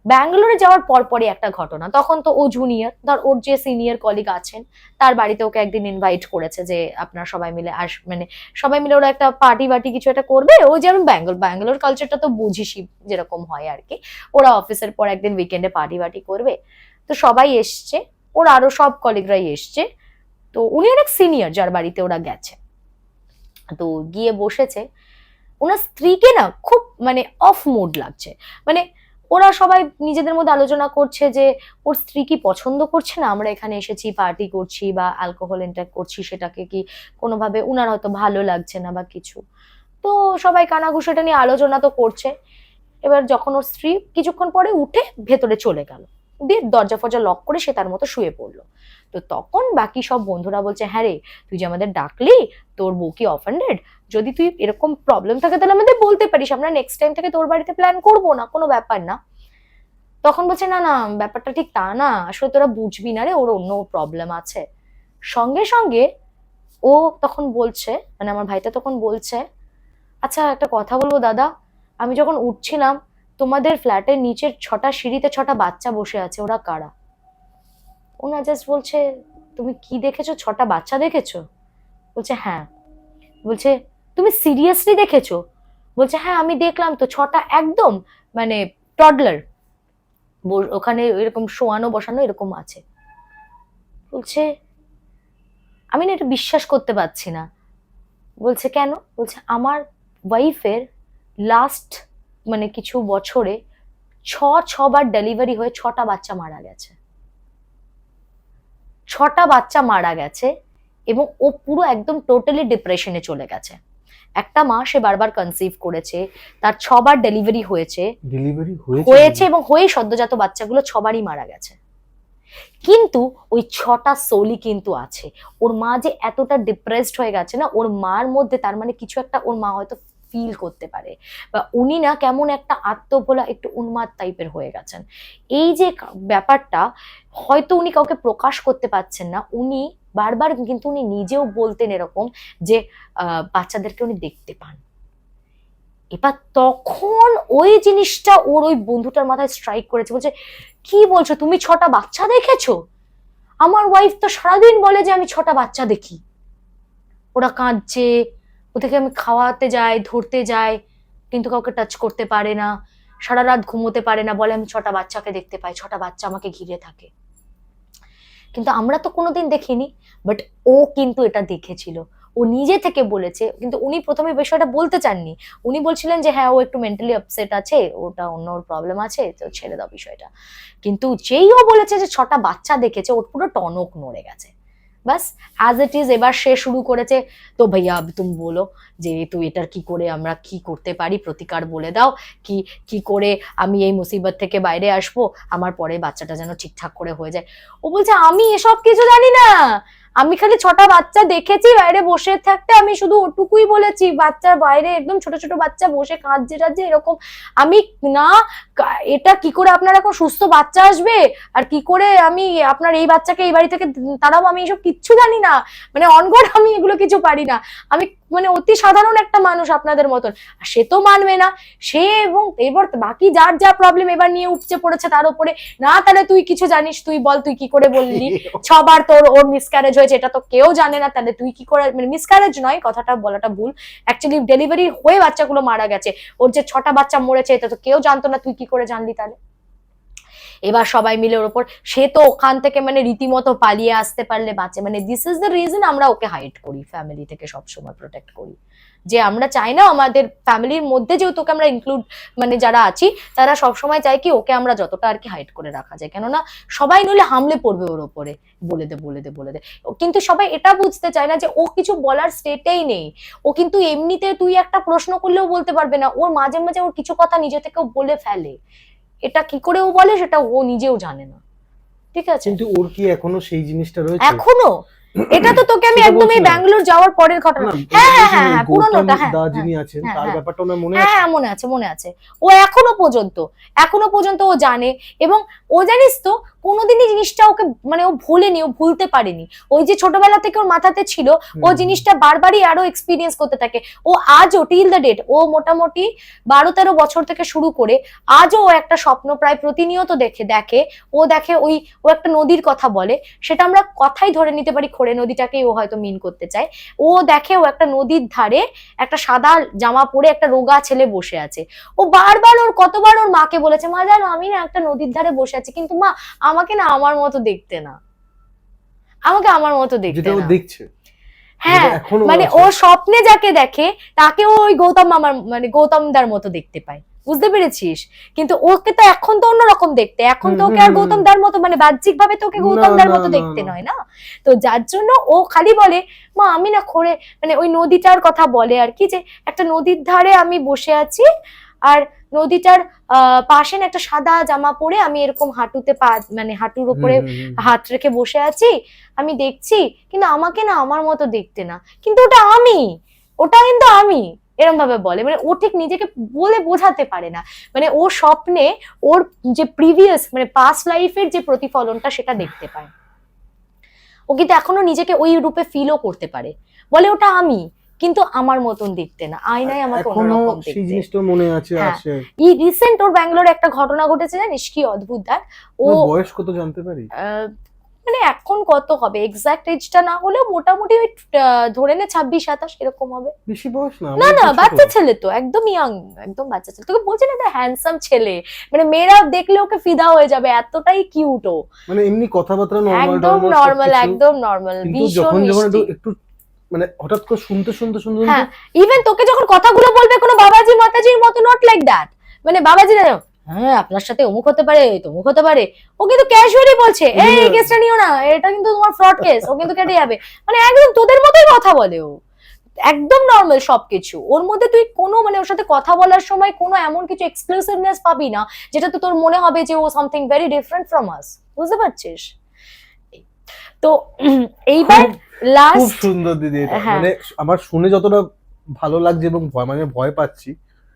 ব্যাঙ্গালোরে যাওয়ার পরপরই একটা ঘটনা, তখন তো ও জুনিয়র, ধর ওর যে সিনিয়র কলিগ আছেন তার বাড়িতে ওকে একদিন ইনভাইট করেছে যে আপনারা সবাই মিলে মানে সবাই মিলে ওরা একটা পার্টি বাটি কিছু একটা করবে। ও যেমন ব্যাঙ্গালোর কালচারটা তো বুঝিসই যেরকম হয় আর কি, ওরা অফিসের পর একদিন উইকেন্ডে পার্টি বাটি করবে। তো সবাই এসছে, ওর আরো সব কলিগরাই এসছে। তো উনি অনেক সিনিয়র যার বাড়িতে ওরা গেছে, তো গিয়ে বসেছে। ওনার স্ত্রীকে না খুব মানে অফ মুড লাগছে, মানে ওরা সবাই নিজেদের মধ্যে আলোচনা করছে যে ওর স্ত্রী কি পছন্দ করছে না আমরা এখানে এসেছি পার্টি করছি বা অ্যালকোহল ইনটেক করছি, সেটাকে কি কোনোভাবে উনার হয়তো ভালো লাগছে না বা কিছু। তো সবাই কানাঘুষোটা নিয়ে আলোচনা তো করছে। এবার যখন ওর স্ত্রী কিছুক্ষণ পরে উঠে ভেতরে চলে গেল, দিয়ে দরজা ফরজা লক করে সে তার মতো শুয়ে পড়লো। তো তখন বাকি সব বন্ধুরা বলছে হ্যাঁ রে, তুই যে আমাদের ডাকলি, তোর বউ কি অফেন্ডেড? যদি তুই এরকম প্রবলেম থাকে তাহলে আমাদের বলতে পারিস, আমরা নেক্সট টাইম থেকে তোর বাড়িতে প্ল্যান করবো না, কোনো ব্যাপার না। তখন বলছে না না, ব্যাপারটা ঠিক তা না, আসলে তোরা বুঝবি না রে, ওর অন্য প্রবলেম আছে। সঙ্গে সঙ্গে ও তখন বলছে, মানে আমার ভাইটা তখন বলছে, আচ্ছা একটা কথা বলবো দাদা, আমি যখন উঠছিলাম তোমাদের ফ্ল্যাটের নিচের 6টা সিঁড়িতে 6টা বাচ্চা বসে আছে, ওরা কারা? ওনা জাস্ট বলছে তুমি কি দেখেছো, 6টা বাচ্চা দেখেছো? বলছে হ্যাঁ। বলছে তুমি সিরিয়াসলি দেখেছো? বলছে হ্যাঁ আমি দেখলাম তো, 6টা একদম মানে টডলার, ওখানে এরকম শোয়ানো বসানো এরকম আছে। বলছে আমি না এটা বিশ্বাস করতে পারছি না। বলছে কেন? বলছে আমার ওয়াইফের লাস্ট মানে কিছু বছরে 6বার ডেলিভারি হয়ে 6টা বাচ্চা মারা গেছে, 6টা বাচ্চা মারা গেছে, এবং ও পুরো একদম টোটালি ডিপ্রেশনে চলে গেছে। একটা মা, সে বারবার কনসিভ করেছে, তার 6বার ডেলিভারি হয়েছে এবং হয়ে সদ্যজাত বাচ্চাগুলো 6বারই মারা গেছে। কিন্তু ওই 6টা সোলই কিন্তু আছে। ওর মা যে এতটা ডিপ্রেসড হয়ে গেছে না, ওর মার মধ্যে তার মানে কিছু একটা ওর মা হয়তো ফিল করতে পারে, বা উনি না কেমন একটা আত্মভোলা একটু উন্মাদ টাইপের হয়ে গেছেন। এই যে ব্যাপারটা হয়তো উনি কাউকে প্রকাশ করতে পারছেন না, উনি বারবার কিন্তু উনি নিজেও বলতেন এরকম যে বাচ্চাদেরকে উনি দেখতে পান। এবার তখন ওই জিনিসটা ওর ওই বন্ধুটার মাথায় স্ট্রাইক করেছে, বলছে কি বলছো তুমি 6টা বাচ্চা দেখেছো? আমার ওয়াইফ তো সারাদিন বলে যে আমি 6টা বাচ্চা দেখি, ওরা কাঁদছে, ওদেরকে আমি খাওয়াতে যাই, ধরতে যাই, কিন্তু কাউকে টাচ করতে পারে না, সারা রাত ঘুমোতে পারে না, বলে আমি 6টা বাচ্চাকে দেখতে পাই, 6টা বাচ্চা আমাকে ঘিরে থাকে। কিন্তু আমরা তো কোনোদিন দেখিনি, বাট ও কিন্তু এটা দেখেছিল, ও নিজে থেকে বলেছে। কিন্তু উনি প্রথমে বিষয়টা বলতে চাননি, উনি বলছিলেন যে হ্যাঁ ও একটু মেন্টালি আপসেট আছে, ওটা অন্য ওর প্রবলেম আছে, তো ছেড়ে দাও বিষয়টা। কিন্তু যেই ও বলেছে যে 6টা বাচ্চা দেখেছে, ওর পুরো টনক নড়ে গেছে। বাস অ্যাজ ইট ইজ এবার সে শুরু করেছে, তো ভাইয়া তুমি বলো যে তুই এটার কি করে আমরা কি করতে পারি, প্রতিকার বলে দাও, কি কি করে আমি এই মুসিবত থেকে বাইরে আসবো, আমার পরে বাচ্চাটা যেন ঠিকঠাক করে হয়ে যায়। ও বলছে আমি এসব কিছু জানি না, আমি খালি 6টা বাচ্চা দেখেছি বাইরে বসে থাকতে, আমি শুধু ওটুকুই বলেছি, বাচ্চার বাইরে একদম ছোট ছোট বাচ্চা বসে কাঁদছে টাঁদছে এরকম। আমি না এটা কি করে আপনার এখন সুস্থ বাচ্চা আসবে, আর কি করে আমি আপনার এই বাচ্চাকে এই বাড়ি থেকে তারাও, আমি এসব কিচ্ছু জানি না, মানে অনগড আমি এগুলো কিছু পারি না। আমি মানে অতি সাধারণ একটা মানুষ আপনাদের মতন, আর সে তো মানবে না। সে এবং এবার বাকি যার যা প্রবলেম এবার নিয়ে উপচে পড়েছে তার উপরে, না তাহলে তুই কিছু জানিস, তুই বল তুই কি করে বললি, ছবার তোর ওর মিসক্যারেজ হয়েছে এটা তো কেউ জানে না, তাহলে তুই কি করে, মানে মিসক্যারেজ নয় কথাটা বলাটা ভুল, অ্যাকচুয়ালি ডেলিভারি হয়ে বাচ্চাগুলো মারা গেছে, ওর যে 6টা বাচ্চা মরেছে এটা তো কেউ জানতো না, তুই কি করে জানলি তাহলে। এবার সবাই মিলে ওর ওপর, সে তো ওখান থেকে মানে রীতিমতো পালিয়ে আসতে পারলে বাঁচে, মানে দিস ইজ দ্য রিজন আমরা ওকে হাইড করি, ফ্যামিলি থেকে সবসময় প্রোটেক্ট করি, যে আমরা চাই না আমাদের ফ্যামিলির মধ্যে যেহেতু ওকে আমরা ইনক্লুড, মানে যারা আছি তারা সবসময় চাই কি ওকে আমরা যতটা আর কি হাইড করে রাখা যায়, কেননা সবাই নইলে হামলে পড়বে ওর ওপরে, বলে দে বলে দে বলে দে। কিন্তু সবাই এটা বুঝতে চায় না যে ও কিছু বলার স্টেটেই নেই, ও কিন্তু এমনিতে তুই একটা প্রশ্ন করলেও বলতে পারবে না, ওর মাঝে মাঝে ওর কিছু কথা নিজে থেকেও বলে ফেলে, এটা কি করে ও বলে সেটা ও নিজেও জানে না, ঠিক আছে। কিন্তু ওর কি এখনো সেই জিনিসটা রয়েছে? এখনো এটা তো তোকে আমি একদম এই ব্যাঙ্গালোর যাওয়ার পরের ঘটনা, হ্যাঁ হ্যাঁ হ্যাঁ হ্যাঁ পুরোনোটা, হ্যাঁ দা যিনি আছেন তার ব্যাপারটা ওনার মনে হ্যাঁ আছে? হ্যাঁ মনে আছে মনে আছে, ও এখনো পর্যন্ত ও জানে, এবং ও জানিস তো কোনোদিনই জিনিসটা ওকে মানে ও ভুলেনি, ও ভুলতে পারেনি, ওই যে ছোটবেলা থেকে ওর মাথাতে ছিল, ও জিনিসটা বারবারই আরো এক্সপিরিয়েন্স করতে থাকে। ও আজও টিল দ্য ডেট ও মোটামুটি 12-13 বছর থেকে শুরু করে আজও ও একটা স্বপ্ন প্রায় প্রতিনিয়ত দেখে ও একটা নদীর কথা বলে, সেটা আমরা কথাই ধরে নিতে পারি খোরে নদীটাকেই ও হয়তো মিন করতে চায়। ও দেখে ও একটা নদীর ধারে একটা সাদা জামা পরে একটা রোগা ছেলে বসে আছে, ও বারবার ওর কতবার ওর মাকে বলেছে, মা জানো আমি না একটা নদীর ধারে বসে আছি, কিন্তু মা আমাকে না আমার মতো দেখতে না, আমাকে আমার মতো দেখতে যেটা ও না। দেখছে, হ্যাঁ মানে ও স্বপ্নে যাকে দেখে তাকে ওই গৌতম মামার মানে গৌতমদার মতো দেখতে পায়, বুঝতে পেরেছিস? কিন্তু ওকে তো এখন তো অন্যরকম দেখতে, এখন তো ওকে আর গৌতমদার মতো মানে বাহ্যিক ভাবে তো ওকে গৌতমদার মতো দেখতে নয় না, তো যার জন্য ও খালি বলে মা আমি না খোরে, মানে ওই নদীটার কথা বলে আর কি, যে একটা নদীর ধারে আমি বসে আছি, আর নদীটার পাশে না একটা সাদা জামা পরে আমি এরকম হাঁটুতে পা মানে হাঁটুর উপরে হাত রেখে বসে আছি, আমি দেখছি, কিন্তু আমাকে না আমার মতো দেখতে না, কিন্তু ওটা কিন্তু আমি এরকম ভাবে বলে, মানে ও ঠিক নিজেকে বলে বোঝাতে পারে না, মানে ও স্বপ্নে ওর যে প্রিভিয়াস মানে পাস্ট লাইফের যে প্রতিফলনটা সেটা দেখতে পায়, ও কিন্তু এখনো নিজেকে ওই রূপে ফিলও করতে পারে, বলে ওটা আমি, কিন্তু আমার মতন দেখতে না, আয়নায় আমাকে অন্যরকম দেখতে। সেই জিনিসটা মনে আছে আছে। এই রিসেন্ট ওর ব্যাঙ্গালোরে একটা ঘটনা ঘটেছে জানিস কি অদ্ভুত, দেখ ও বয়স কত জানতে পারি? মানে এখন কত হবে এক্সাক্ট এজটা না হলেও মোটামুটি ওই ধরে নে 26-27 এরকম হবে। বেশি বয়স না? না না বাচ্চা ছেলে তো, একদম ইয়াং, একদম বাচ্চা ছেলে, তোকে বলছি না একটা হ্যান্ডসাম ছেলে, মানে মেয়েরা দেখলে ওকে ফিদা হয়ে যাবে, এতটাই কিউট ও, মানে এমনি কথাবার্তা নরমাল একদম নরমাল একদম নরমাল, ভীষণ মিষ্টি, একটু মানে হঠাৎ করে শুনতে হ্যাঁ ইভেন তোকে যখন কথাগুলো বলবে কোনো বাবাজি মাতাজির মতো, নট লাইক দ্যাট, মানে বাবাজি না হ্যাঁ আপনার সাথে অমুক হতে পারে তমুক হতে পারে, ও কিন্তু ক্যাজুয়ালি বলছে এই কেসটা নিও না, এটা কিন্তু তোমার ফ্রড কেস, ও কিন্তু কেটে যাবে, মানে একদম তোদের মতোই কথা বলে ও, একদম নর্মাল সবকিছু ওর মধ্যে, তুই কোনো মানে ওর সাথে কথা বলার সময় কোনো এমন কিছু এক্সক্লুসিভনেস পাবি না যেটা তো তোর মনে হবে যে ও something very different from us, বুঝতে পারছিস? তো এইবার লাস্ট, খুব সুন্দর দিদি এটা, মানে আমার শুনে যতটা ভালো লাগছে এবং ভয় পাচ্ছি,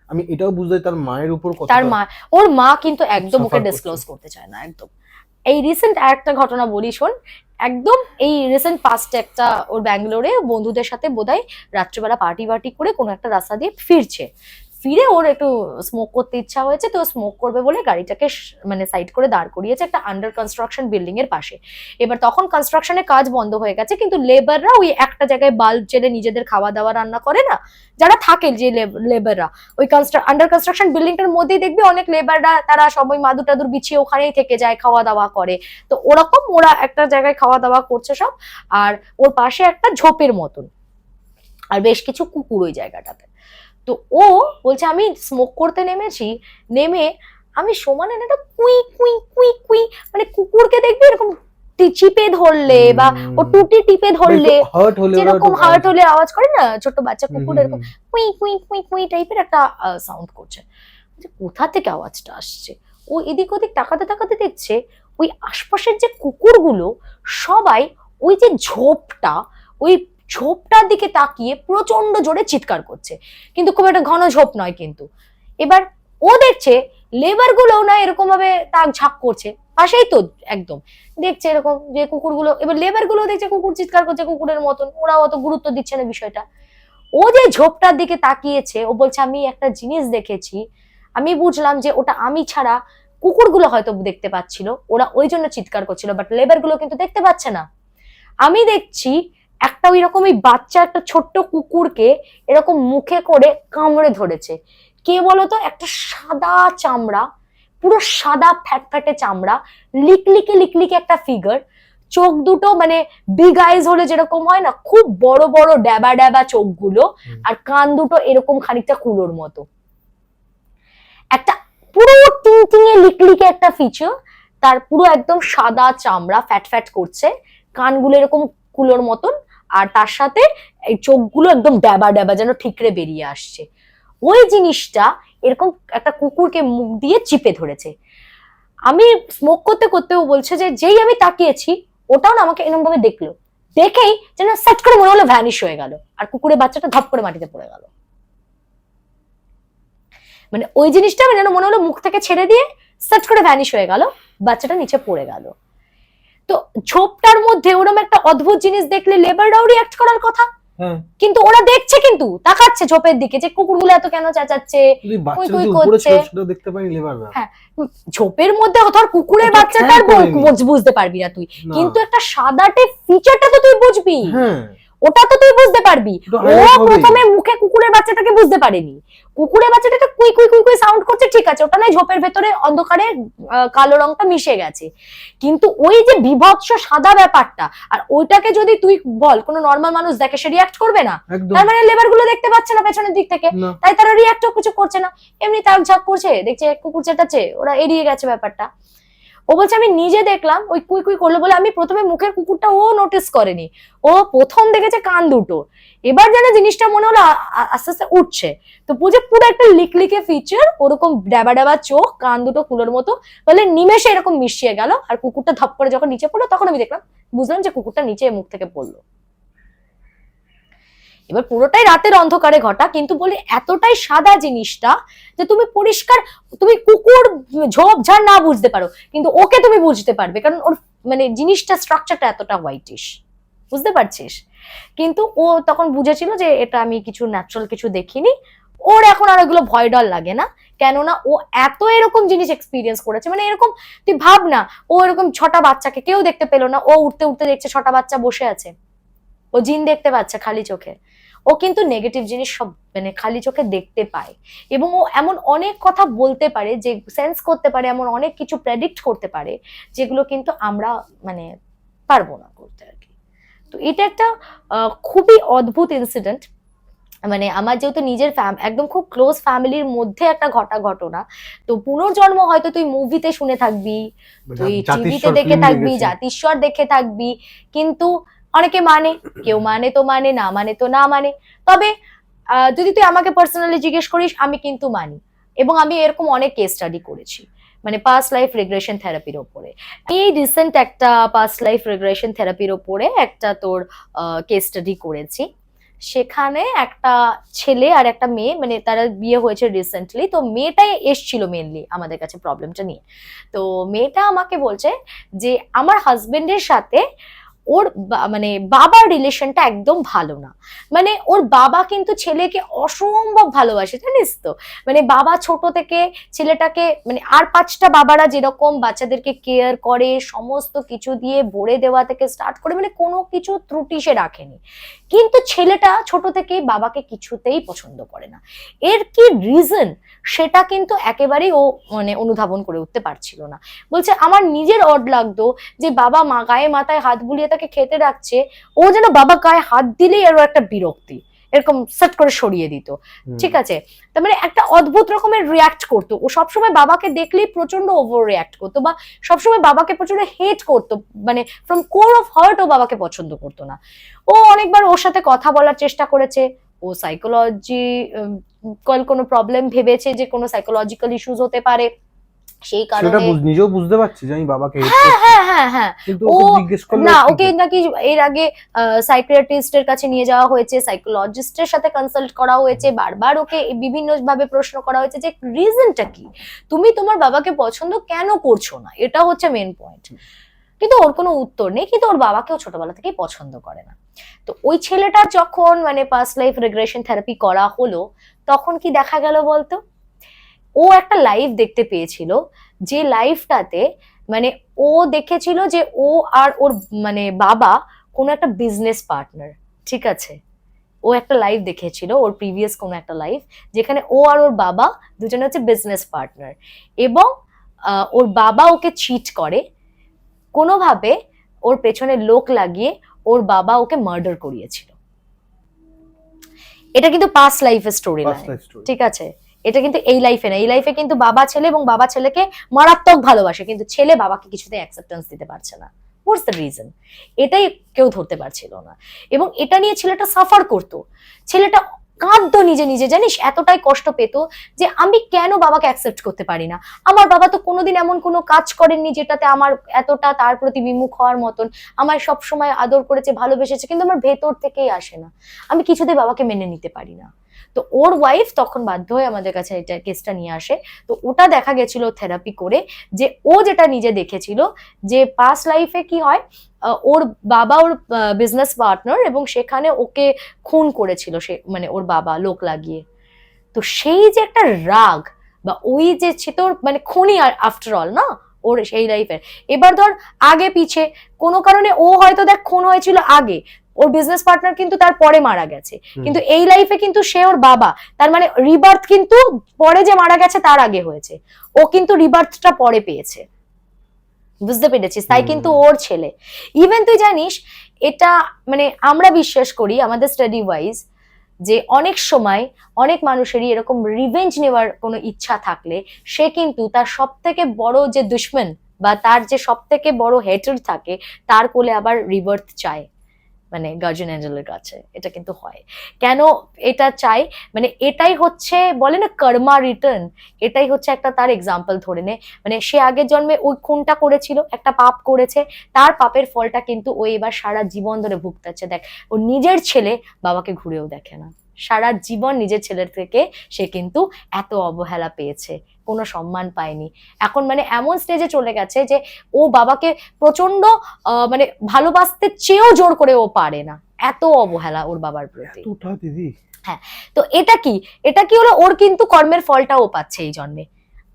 আমি এটাও বুঝতে তার মায়ের উপর কত, তার মা, ওর মা কিন্তু একদম ওকে ডিসক্লোজ করতে চায় না একদম। এই রিসেন্ট একটা ঘটনা বলি শোন, একদম এই রিসেন্ট পাস্টে একটা ওর ব্যাঙ্গালোরে বন্ধুদের সাথে বোধহয় রাত্রিবেলা পার্টি করে কোনো একটা রাস্তা দিয়ে ফিরে ওর একটু স্মোক করতে ইচ্ছা হয়েছে, তো স্মোক করবে বলে গাড়িটাকে মানে সাইড করে দাঁড় করিয়েছে একটা আন্ডার কনস্ট্রাকশন বিল্ডিং এর পাশে। এবার তখন কনস্ট্রাকশনের কাজ বন্ধ হয়ে গেছে, কিন্তু লেবাররা ওই একটা জায়গায় বাল্ব জেলে নিজেদের খাওয়া দাওয়া রান্না করে না, যারা থাকে যে লেবাররা ওই আন্ডার কনস্ট্রাকশন বিল্ডিংটার মধ্যেই দেখবি অনেক লেবাররা তারা সবাই মাদুর টাদুর বিছিয়ে ওখানেই থেকে যায়, খাওয়া দাওয়া করে, তো ওরকম ওরা একটা জায়গায় খাওয়া দাওয়া করছে সব, আর ওর পাশে একটা ঝোপের মতন আর বেশ কিছু কুকুর ওই জায়গাটাতে। তো ও বলছে আমি স্মোক করতে নেমে আমি সমানে একটা কুই কুই কুই কুই, মানে কুকুরকে দেখবি এরকম চিপে ধরলে বা ও টুটি টিপে ধরলে যেরকম হার্ট হলে আওয়াজ করে না ছোট বাচ্চা কুকুর, এরকম কুই কুই কুই কুই টাইপের একটা সাউন্ড করছে, কোথা থেকে আওয়াজটা আসছে, ও এদিক ওদিক তাকাতে দেখছে ওই আশপাশের যে কুকুরগুলো সবাই ওই যে ঝোপটার দিকে তাকিয়ে প্রচন্ড জোরে চিৎকার করছে, কিন্তু খুব একটা ঘন ঝোপ নয় কিন্তু। এবার ও দেখছে লেবার গুলো না এরকম ভাবে তাক ঝাঁক করছে, পাশেই তো একদম দেখছে এরকম যে কুকুরগুলো, এবার লেবার গুলো দেখছে কুকুর চিৎকার করছে কুকুরের মতন, ওরা অত গুরুত্ব দিচ্ছে না বিষয়টা। ও যে ঝোপটার দিকে তাকিয়েছে, ও বলছে আমি একটা জিনিস দেখেছি, আমি বুঝলাম যে ওটা আমি ছাড়া কুকুরগুলো হয়তো দেখতে পাচ্ছিল, ওরা ওই জন্য চিৎকার করছিল, বাট লেবার গুলো কিন্তু দেখতে পাচ্ছে না। আমি দেখছি একটা ওই রকম বাচ্চা একটা ছোট্ট কুকুরকে এরকম মুখে করে কামড়ে ধরেছে। কে বলতো, একটা সাদা চামড়া, পুরো সাদা ফ্যাটফ্যাটে চামড়া, লিকলিকে লিকলিকে একটা ফিগার, চোখ দুটো মানে বিগ আইজ হলে যেরকম হয় না, খুব বড় বড় ড্যাবা ড্যাবা চোখগুলো, আর কান দুটো এরকম খানিকটা কুলোর মতো, একটা পুরো টিংটিঙে লিকলিকে একটা ফিচার, তার পুরো একদম সাদা চামড়া, ফ্যাট ফ্যাট করছে, কানগুলো এরকম কুলোর মতন, আর তার সাথে এই চোখগুলো একদম ড্যাবা ড্যাবা যেন ঠিকরে বেরিয়ে আসছে। ওই জিনিসটা এরকম একটা কুকুরকে মুখ দিয়ে চিপে ধরেছে। আমি স্মোক করতে করতেও বলছে যে যেই আমি তাকিয়েছি, ওটাও না আমাকে এরকম ভাবে দেখলো, দেখেই যেন সেট করে মনে হলো ভ্যানিশ হয়ে গেল, আর কুকুরের বাচ্চাটা ধপ করে মাটিতে পড়ে গেল। মানে ওই জিনিসটা যেন মনে হলো মুখ থেকে ছেড়ে দিয়ে সেট করে ভ্যানিশ হয়ে গেল, বাচ্চাটা নিচে পড়ে গেল। তো ঝোপটার মধ্যে ওরকম একটা অদ্ভুত জিনিস দেখলে লেবাররাও রিয়াক্ট করার কথা, কিন্তু ওরা দেখছে, কিন্তু তাকাচ্ছে ঝোপের দিকে যে কুকুরগুলো এত কেন চেঁচাচ্ছে, কুই কুই করছে। হ্যাঁ, ঝোপের মধ্যে ধর কুকুরের বাচ্চাটার বুঝতে পারবি না তুই, কিন্তু একটা সাদাটে ফিচারটা তো তুই বুঝবি, ওটা তো তুই বুঝতে পারবি। ও প্রথমে মুখে কুকুরের বাচ্চাটাকে বুঝতে পারেনি, কুকুরের বাচ্চাটা কুই কুই কুই কুই সাউন্ড করছে, ঠিক আছে, ওটা নয় ঝোপের ভেতরে অন্ধকারে কালো রংটা মিশে গেছে, কিন্তু ওই যে বিভৎস সাদা ব্যাপারটা, আর ওইটাকে যদি তুই বল কোনো নর্মাল মানুষ দেখে, সে রিয়াক্ট করবে না। তার মানে লেবার গুলো দেখতে পাচ্ছে না পেছনের দিক থেকে, তাই তারা রিয়াক্টও কিছু করছে না, এমনি তাক ঝাক করছে, দেখছে কুকুর চেটাচ্ছে, ওরা এড়িয়ে গেছে ব্যাপারটা। ও বলছে আমি নিজে দেখলাম ওই কুই কুই করলো বলে, আমি প্রথমে মুখের কুকুরটা ও নোটিস করেনি, ও প্রথম দেখেছে কান দুটো, এবার যেন জিনিসটা মনে হলো আস্তে আস্তে উঠছে, তো বুঝে পুরো একটা লিকলিকে ফিচার, ওরকম ড্যাবা ড্যাবা চোখ, কান দুটো কুলোর মতো, বলে নিমেষে এরকম মিশিয়ে গেল, আর কুকুরটা ধপ করে যখন নিচে পড়লো, তখন আমি দেখলাম, বুঝলাম যে কুকুরটা নিচে মুখ থেকে পড়লো। এবার পুরোটাই রাতের অন্ধকারে ঘটা, কিন্তু বলি এতটাই সাদা জিনিসটা যে তুমি পরিষ্কার, তুমি কুকুর ঝোপঝাড় না বুঝতে পারো, কিন্তু ওকে তুমি বুঝতে পারবে, কারণ ওর মানে জিনিসটা স্ট্রাকচারটা এতটা হোয়াইটিশ, বুঝতে পারছিস? কিন্তু ও তখন বুঝেছিল যে এটা আমি কিছু ন্যাচারাল কিছু দেখিনি, ওর এখন আর এগুলো ভয় ডর লাগে না, কেননা ও এত এরকম জিনিস এক্সপিরিয়েন্স করেছে। মানে এরকম তুই ভাব না, ও এরকম 6টা বাচ্চাকে কেউ দেখতে পেলো না, ও উঠতে উঠতে দেখছে 6টা বাচ্চা বসে আছে, ও জিন দেখতে পাচ্ছে খালি চোখে। ও কিন্তু নেগেটিভ জিনিস সব মানে খালি চোখে দেখতে পায়, এবং ও এমন অনেক কথা বলতে পারে, যে সেন্স করতে পারে, এমন অনেক কিছু প্রেডিক্ট করতে পারে, যেগুলো কিন্তু আমরা মানে পারবো না করতে আর কি। তো এটা একটা খুবই অদ্ভুত ইনসিডেন্ট, মানে আমার যেহেতু নিজের একদম খুব ক্লোজ ফ্যামিলির মধ্যে একটা ঘটনা। তো পুনর্জন্ম হয়তো তুই মুভিতে শুনে থাকবি, তুই টিভিতে দেখে থাকবি, জাতিস্বর দেখে থাকবি, কিন্তু অনেকে মানে, কেউ মানে তো মানে, না মানে তো না মানে। তবে যদি তুই আমাকে পার্সোনালি জিজ্ঞেস করিস, আমি কিন্তু মানি, এবং আমি এরকম অনেক কেস স্টাডি করেছি, মানে পাস্ট লাইফ রিগ্রেশন থেরাপির ওপরে। এই রিসেন্ট একটা পাস্ট লাইফ রিগ্রেশন থেরাপির ওপরে একটা তোর কেস স্টাডি করেছি। সেখানে একটা ছেলে আর একটা মেয়ে, মানে তারা বিয়ে হয়েছে রিসেন্টলি, তো মেয়েটাই এসছিল মেনলি আমাদের কাছে প্রবলেমটা নিয়ে। তো মেয়েটা আমাকে বলছে যে আমার হাজবেন্ডের সাথে ওর মানে বাবার রিলেশনটা একদম ভালো না, মানে ওর বাবা কিন্তু ছেলেকে অসম্ভব ভালোবাসে, জানিস তো, মানে বাবা ছোট থেকে ছেলেটাকে মানে আর 5টা বাবারা যেরকম বাচ্চাদেরকে কেয়ার করে, সমস্ত কিছু দিয়ে ভরে দেওয়া থেকে স্টার্ট করে, মানে কোনো কিছু ত্রুটি সে রাখেনি, কিন্তু ছেলেটা ছোট থেকেই বাবাকে কিছুতেই পছন্দ করে না। এর কি রিজন সেটা কিন্তু একেবারেই ও মানে অনুধাবন করে উঠতে পারছিল না। বলছে আমার নিজের অড লাগতো যে বাবা মা গায়ে মাথায় হাত বুলিয়ে তাকে খেতে রাখছে, ও যেন বাবা গায়ে হাত দিলেই আরো একটা বিরক্তি, এরকম সেট করে সরিয়ে দিত, ঠিক আছে। তার মানে একটা অদ্ভুত রকমের রিয়াক্ট করতো, ও সবসময় বাবাকে দেখলেই প্রচন্ড ওভার রিয়াক্ট করতো, বা সবসময় বাবাকে প্রচন্ড হেট করতো, মানে ফ্রম কোর অফ হার্ট ও বাবাকে পছন্দ করতো না। ও অনেকবার ওর সাথে কথা বলার চেষ্টা করেছে, ও সাইকোলজি কোনো প্রবলেম ভেবেছে যে কোনো সাইকোলজিক্যাল ইস্যুস হতে পারে, সেই কারণে নিজেও বুঝতে পারছি যে আমি বাবাকে হ্যাঁ কিন্তু ওকে জিজ্ঞেস করলে না, ওকে নাকি এর আগে সাইকিয়াট্রিস্টের কাছে নিয়ে যাওয়া হয়েছে, সাইকোলজিস্টের সাথে কনসাল্ট করা হয়েছে, বারবার ওকে বিভিন্ন ভাবে প্রশ্ন করা হয়েছে যে রিজনটা কি, তুমি তোমার বাবাকে পছন্দ কেন করছো না, এটা হচ্ছে মেন পয়েন্ট। কিন্তু ওর কোনো উত্তর নেই, কিন্তু ওর বাবাকেও ছোটবেলা থেকেই পছন্দ করে না। তো ওই ছেলেটার যখন মানে পাস্ট লাইফ রিগ্রেশন থেরাপি করা হলো, তখন কি দেখা গেল বলতো, ও একটা লাইফ দেখতে পেয়েছিল, যে লাইফটাতে মানে ও দেখেছিল যে ও আর ওর মানে বাবা কোনো একটা বিজনেস পার্টনার, ঠিক আছে। ও একটা লাইফ দেখেছিল, ওর প্রিভিয়াস কোনো একটা লাইফ, যেখানে ও আর ওর বাবা দুজনে হচ্ছে বিজনেস পার্টনার, এবং ওর বাবা ওকে চিট করে কোনোভাবে, ওর পেছনে লোক লাগিয়ে ওর বাবা ওকে মার্ডার করিয়েছিল। এটা কিন্তু পাস্ট লাইফের স্টোরি লাইন, ঠিক আছে। এটা কিন্তু এই লাইফে না, এই লাইফে কিন্তু বাবা ছেলে, এবং বাবা ছেলেকে মারাত্মক ভালোবাসে, কিন্তু ছেলে বাবাকে কিছুতে অ্যাকসেপ্টেন্স দিতে পারছে না। What's the reason? এটাই কেউ ধরতে পারছিল না, এবং এটা নিয়ে ছেলেটা সাফার করতো, ছেলেটা কাঁদতো নিজে নিজে, জানিস, এতটাই কষ্ট পেত যে আমি কেন বাবাকে অ্যাকসেপ্ট করতে পারি না, আমার বাবা তো কোনোদিন এমন কোনো কাজ করেননি যেটাতে আমার এতটা তার প্রতি বিমুখ হওয়ার মতন, আমায় সবসময় আদর করেছে, ভালোবেসেছে, কিন্তু আমার ভেতর থেকেই আসে না, আমি কিছুতেই বাবাকে মেনে নিতে পারি না। তো ওর ওয়াইফ তখন বাধ্য হয়ে আমাদের কাছে এটা কেসটা নিয়ে আসে। তো ওটা দেখা গেছিল থেরাপি করে, যে ও যেটা নিজে দেখেছিল যে পাস্ট লাইফে কি হয়, ওর বাবা ওর বিজনেস পার্টনার, এবং সেখানে ওকে খুন করেছিল সে, মানে ওর বাবা লোক লাগিয়ে। তো সেই যে একটা রাগ, বা ওই যে তোর মানে খুনি আফটার অল না ওর সেই লাইফের, এবার ধর আগে পিছে কোনো কারণে ও হয়তো দেখ খুন হয়েছিল আগে, ওর বিজনেস পার্টনার কিন্তু তার পরে মারা গেছে, কিন্তু এই লাইফে কিন্তু সে ওর বাবা, তার মানে রিবার্থ কিন্তু পরে যে মারা গেছে তার আগে হয়েছে, ও কিন্তু রিবার্থটা পরে পেয়েছে, বুঝতে পেরেছিস? তাই কিন্তু ওর ছেলে। ইভেন তুই জানিস এটা, মানে আমরা বিশ্বাস করি আমাদের স্টাডি ওয়াইজ, যে অনেক সময় অনেক মানুষেরই এরকম রিভেঞ্জ নেওয়ার কোনো ইচ্ছা থাকলে সে কিন্তু তার সব থেকে বড় যে দুশমন, বা তার যে সব থেকে বড় হেটার থাকে, তার কোলে আবার রিবার্থ চায়, মানে গার্জিয়ান অ্যাঞ্জেলের কাছে। এটা কিন্তু হয়। কেন এটা চাই, মানে এটাই হচ্ছে বলে না কর্মা রিটার্ন, এটাই হচ্ছে একটা তার এক্সাম্পল ধরে নে, মানে সে আগের জন্মে ওই খুনটা করেছিল, একটা পাপ করেছে, তার পাপের ফলটা কিন্তু ও এবার সারা জীবন ধরে ভুগতাচ্ছে। দেখ, ও নিজের ছেলে বাবাকে ঘুরেও দেখে না, সারা জীবন নিজের ছেলের থেকে সে কিন্তু এত অবহেলা পেয়েছে, কোনো সম্মান পায়নি। এখন মানে এমন স্টেজে চলে গেছে যে ও বাবাকে প্রচন্ড মানে ভালোবাসতে চেয়েও জোর করে ও পারে না, এত অবহেলা ওর বাবার প্রতি। দিদি, হ্যাঁ, তো এটা কি, এটা কি হলো, ওর কিন্তু কর্মের ফলটা ও পাচ্ছে এই জন্মে।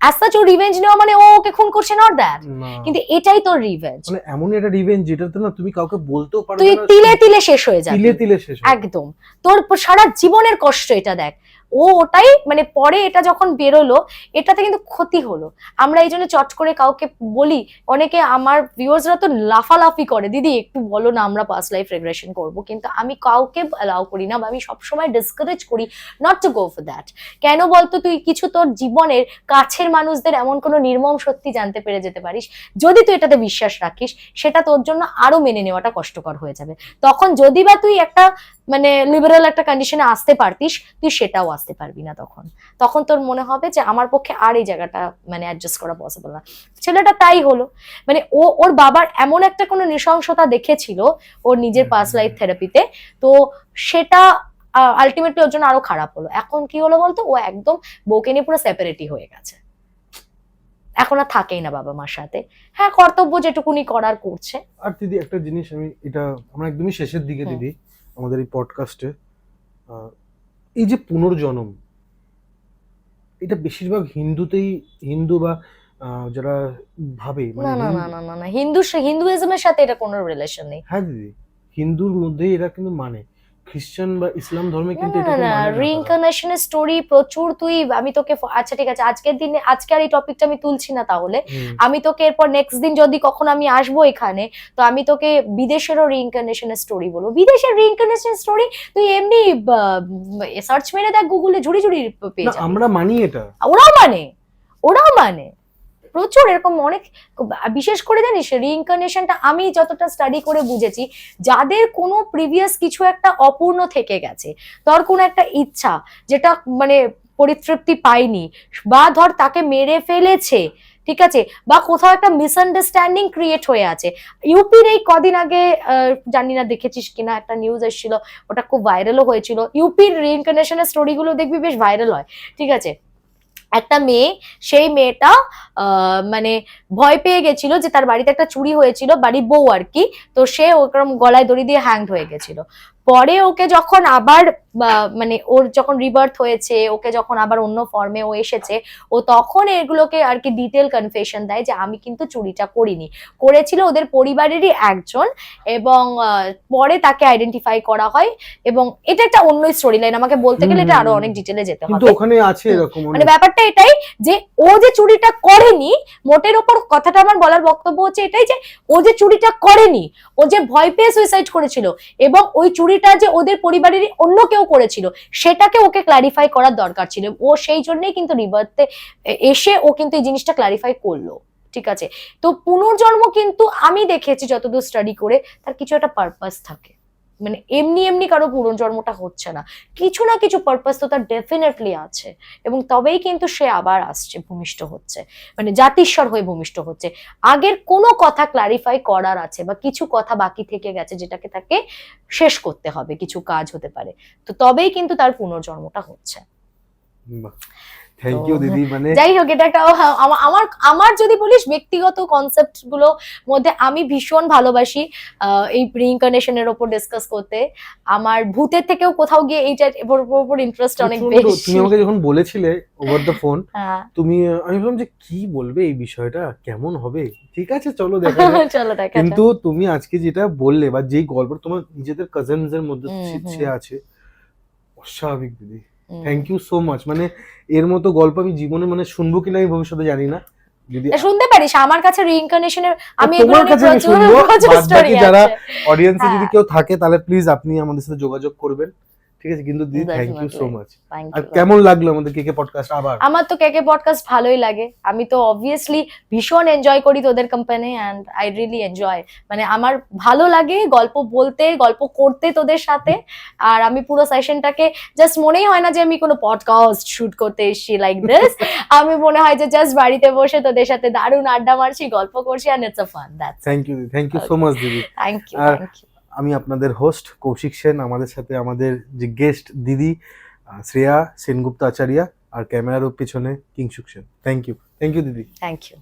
অ্যাজ সাচ ও রিভেঞ্জ নেওয়া মানে ও ওকে খুন করছে, নট দ্যাট, কিন্তু এটাই তোর রিভেঞ্জ। মানে এমন একটা রিভেঞ্জ যেটাতে না তুমি কাউকে বলতেও পারবে তুই না, তিলে তিলে শেষ হয়ে যাবে, তিলে তিলে শেষ, একদম তোর সারা জীবনের কষ্ট এটা। দেখ, ও ওটাই মানে পরে এটা যখন বেরোলো, এটাতে কিন্তু ক্ষতি হলো। আমরা এই জন্য চট করে কাউকে বলি, অনেকে আমার ভিউয়ার্সরা তো লাফালাফি করে, দিদি একটু বলো না আমরা পাস্ট লাইফ রিগ্রেশন করব, কিন্তু আমি কাউকে অ্যালাউ করি না, বা আমি সবসময় ডিসকারেজ করি not to go for that. কেন বলতো, তুই কিছু তোর জীবনের কাছের মানুষদের এমন কোনো নির্মম সত্যি জানতে পেরে যেতে পারিস, যদি তুই এটাতে বিশ্বাস রাখিস, সেটা তোর জন্য আরো মেনে নেওয়াটা কষ্টকর হয়ে যাবে। তখন যদি বা তুই একটা মানে লিবারাল একটা কন্ডিশনে আসতে পারতিস, তুই সেটাও আসতে পারবি না। তখন তখন তোর মনে হবে যে আমার পক্ষে আর এই জায়গাটা মানে অ্যাডজাস্ট করা পসিবল না। ছেলেটা তাই হলো, মানে ও ওর বাবার এমন একটা কোনো নৃশংসতা দেখেছিল ওর নিজের পাস্ট লাইফ থেরাপিতে, তো সেটা আলটিমেটলি ওর জন্য আরো খারাপ হলো। এখন কি হলো বলতো, ও একদম বউকে নিয়ে পুরো সেপারেটই হয়ে গেছে, এখন আর থাকেই না বাবা মার সাথে। হ্যাঁ, কর্তব্য যেটুকুনি করার করছে। আর দিদি একটা জিনিস, আমি এটা আমরা একদমই শেষের দিকে দিদি আমাদের এই পডকাস্টে, এই যে পুনর্জন্ম, এটা বেশিরভাগ হিন্দু বা যারা ভাবে, না না না না না না, হিন্দুইজমের সাথে এটা কোনো রিলেশন নেই। হ্যাঁ দিদি, হিন্দুর মধ্যে এরা কিন্তু মানে, খ্রিস্টান বা ইসলাম ধর্মে কিন্তু না এটা না, মানে না। রিইনকার্নেশনের স্টোরি প্রচুর, তুই আমি তোকে আচ্ছা ঠিক আছে, আজকের দিনে আজকে আর এই টপিকটা আমি তুলছি না, তাহলে আমি তোকে এরপর নেক্সট দিন যদি কখন আমি আসবো এখানে, তো আমি তোকে বিদেশেরও রিইনকার্নেশনের স্টোরি বলবো। বিদেশের রিইনকার্নেশন স্টোরি তুই এমনি সার্চ মেরে দেখ গুগলে, ঝুড়ি ঝুড়ি পেয়ে যাবি। আমরা মানি এটা, ওরাও মানে প্রচুর এরকম অনেক। বিশেষ করে জানিস রিইনকার্নেশনটা আমি যতটা স্টাডি করে বুঝেছি, যাদের কোনো প্রিভিয়াস কিছু একটা অপূর্ণ থেকে গেছে, তোর কোনো একটা ইচ্ছা যেটা মানে পরিতৃপ্তি পায়নি, বা ধর তাকে মেরে ফেলেছে, ঠিক আছে, বা কোথাও একটা মিসআন্ডারস্ট্যান্ডিং ক্রিয়েট হয়ে আছে। ইউপির এই কদিন আগে জানি না দেখেছিস কিনা, একটা নিউজ এসেছিল, ওটা খুব ভাইরালও হয়েছিল। ইউপির রিইনকার্নেশনের স্টোরিগুলো দেখবি বেশ ভাইরাল হয়, ঠিক আছে। একটা মেয়ে, সেই মেয়েটা মানে ভয় পেয়ে গেছিল যে তার বাড়িতে একটা চুরি হয়েছিল, বাড়ির বউ আর কি, তো সে ওরকম গলায় দড়ি দিয়ে হ্যাংড হয়ে গেছিল। পরে ওকে যখন আবার মানে ওর যখন রিবার্থ হয়েছে, ওকে যখন আবার অন্য ফর্মে ও এসেছে, ও তখন এগুলোকে আর কি ডিটেল কনফেশন দেয় যে আমি কিন্তু চুরিটা করিনি, করেছিল ওদের পরিবারেরই একজন, এবং পরে তাকে আইডেন্টিফাই করা হয়। এবং এটা একটা অন্য স্টোরি লাইন, আমাকে বলতে গেলে এটা আরো অনেক ডিটেলে যেতে কিন্তু হবে। ওখানে আছে এরকম মানে ব্যাপারটা এটাই যে ও যে চুরিটা করেনি, মোটের ওপর কথাটা আমার বলার বক্তব্য হচ্ছে এটাই যে ও যে চুরিটা করেনি, ও যে ভয় পেয়ে সুইসাইড করেছিল, এবং ওই চুরিটা যে ওদের পরিবারেরই অন্য কেউ করেছিল, সেটাকে ওকে ক্লারিফাই করার দরকার ছিল। ও সেই জন্যই কিন্তু রিবার্থে এসে ও কিন্তু এই জিনিসটা ক্লারিফাই করলো। ঠিক আছে, তো পুনর্জন্ম কিন্তু আমি দেখেছি যতদূর স্টাডি করে, তার কিছু একটা পারপাস থাকে। মানে এমনি এমনি কারো পুনর্জন্মটা হচ্ছে না, কিছু না কিছু পারপাস তো তার ডেফিনেটলি আছে, এবং তবেই কিন্তু সে আবার আসছে, ভূমিষ্ঠ হচ্ছে, মানে জাতিস্বর হয়ে ভূমিষ্ঠ হচ্ছে। আগের কোনো কথা ক্লারিফাই করার আছে, বা কিছু কথা বাকি থেকে গেছে যেটাকে তাকে শেষ করতে হবে, কিছু কাজ হতে পারে, তো তবেই কিন্তু তার পুনর্জন্মটা হচ্ছে। থ্যাংক ইউ দিদি। মানে যাই হোক, এটা একটা আমার আমার যদি বলিস ব্যক্তিগত কনসেপ্ট গুলো মধ্যে আমি ভীষণ ভালোবাসি এই রিইনকার্নেশনের ওপর ডিসকাস করতে। আমার ভূতের থেকেও কোথাও গিয়ে এইটার উপর ইন্টারেস্ট অনেক বেশি। তুমি আমাকে যখন বলেছিলে ওভার দ্য ফোন, হ্যাঁ, তুমি আমি ভাবলাম যে কি বলবে এই বিষয়টা, কেমন হবে, ঠিক আছে চলো দেখা যাক। চলো দেখা যাক। কিন্তু তুমি আজকে যেটা বললে, বা যেই গল্প তোমার নিজেদের কাজিনস এর মধ্যে সে আছে, অস্বাভাবিক দিদি। Thank you so much. মানে এর মতো গল্প আমি জীবনে মানে শুনবো কিনা আমি ভবিষ্যতে জানি না, যদি শুনতে পারিস আমার কাছে রিইনকার্নেশনের, আমি তোমার কাছে আমি শুনবো। বাদবাকি যারা অডিয়েন্সে যদি হ্যাঁ। কেউ থাকে তাহলে প্লিজ আপনি আমাদের সাথে যোগাযোগ করবেন, ঠিক আছে? কিন্তু দিদি থ্যাংক ইউ সো মাচ। আর কেমন লাগলো আমাদের কেকে পডকাস্ট আবার? আমার তো কেকে পডকাস্ট ভালোই লাগে, আমি তো অবভিয়াসলি ভীষণ এনজয় করি তোদের company, and I really enjoy. মানে আমার ভালো লাগে গল্প বলতে, গল্প করতে তোদের সাথে। আর আমি পুরো সেশনটাকে জাস্ট মনেই হয় না যে আমি কোনো পডকাস্ট শুট করতে এসেছি লাইক দিস। আমি মনে হয় যে জাস্ট বাড়িতে বসে তোদের সাথে দারুণ আড্ডা মারছি, গল্প করছি, and it's a fun. That's thank you so much দিদি। Thank you. আমি আপনাদের হোস্ট কৌশিক সেন, আমাদের সাথে আমাদের যে গেস্ট দিদি শ্রেয়া সেনগুপ্ত আচার্য, আর ক্যামেরার পিছনে কিংশুক সেন। থ্যাংক ইউ দিদি। Thank you.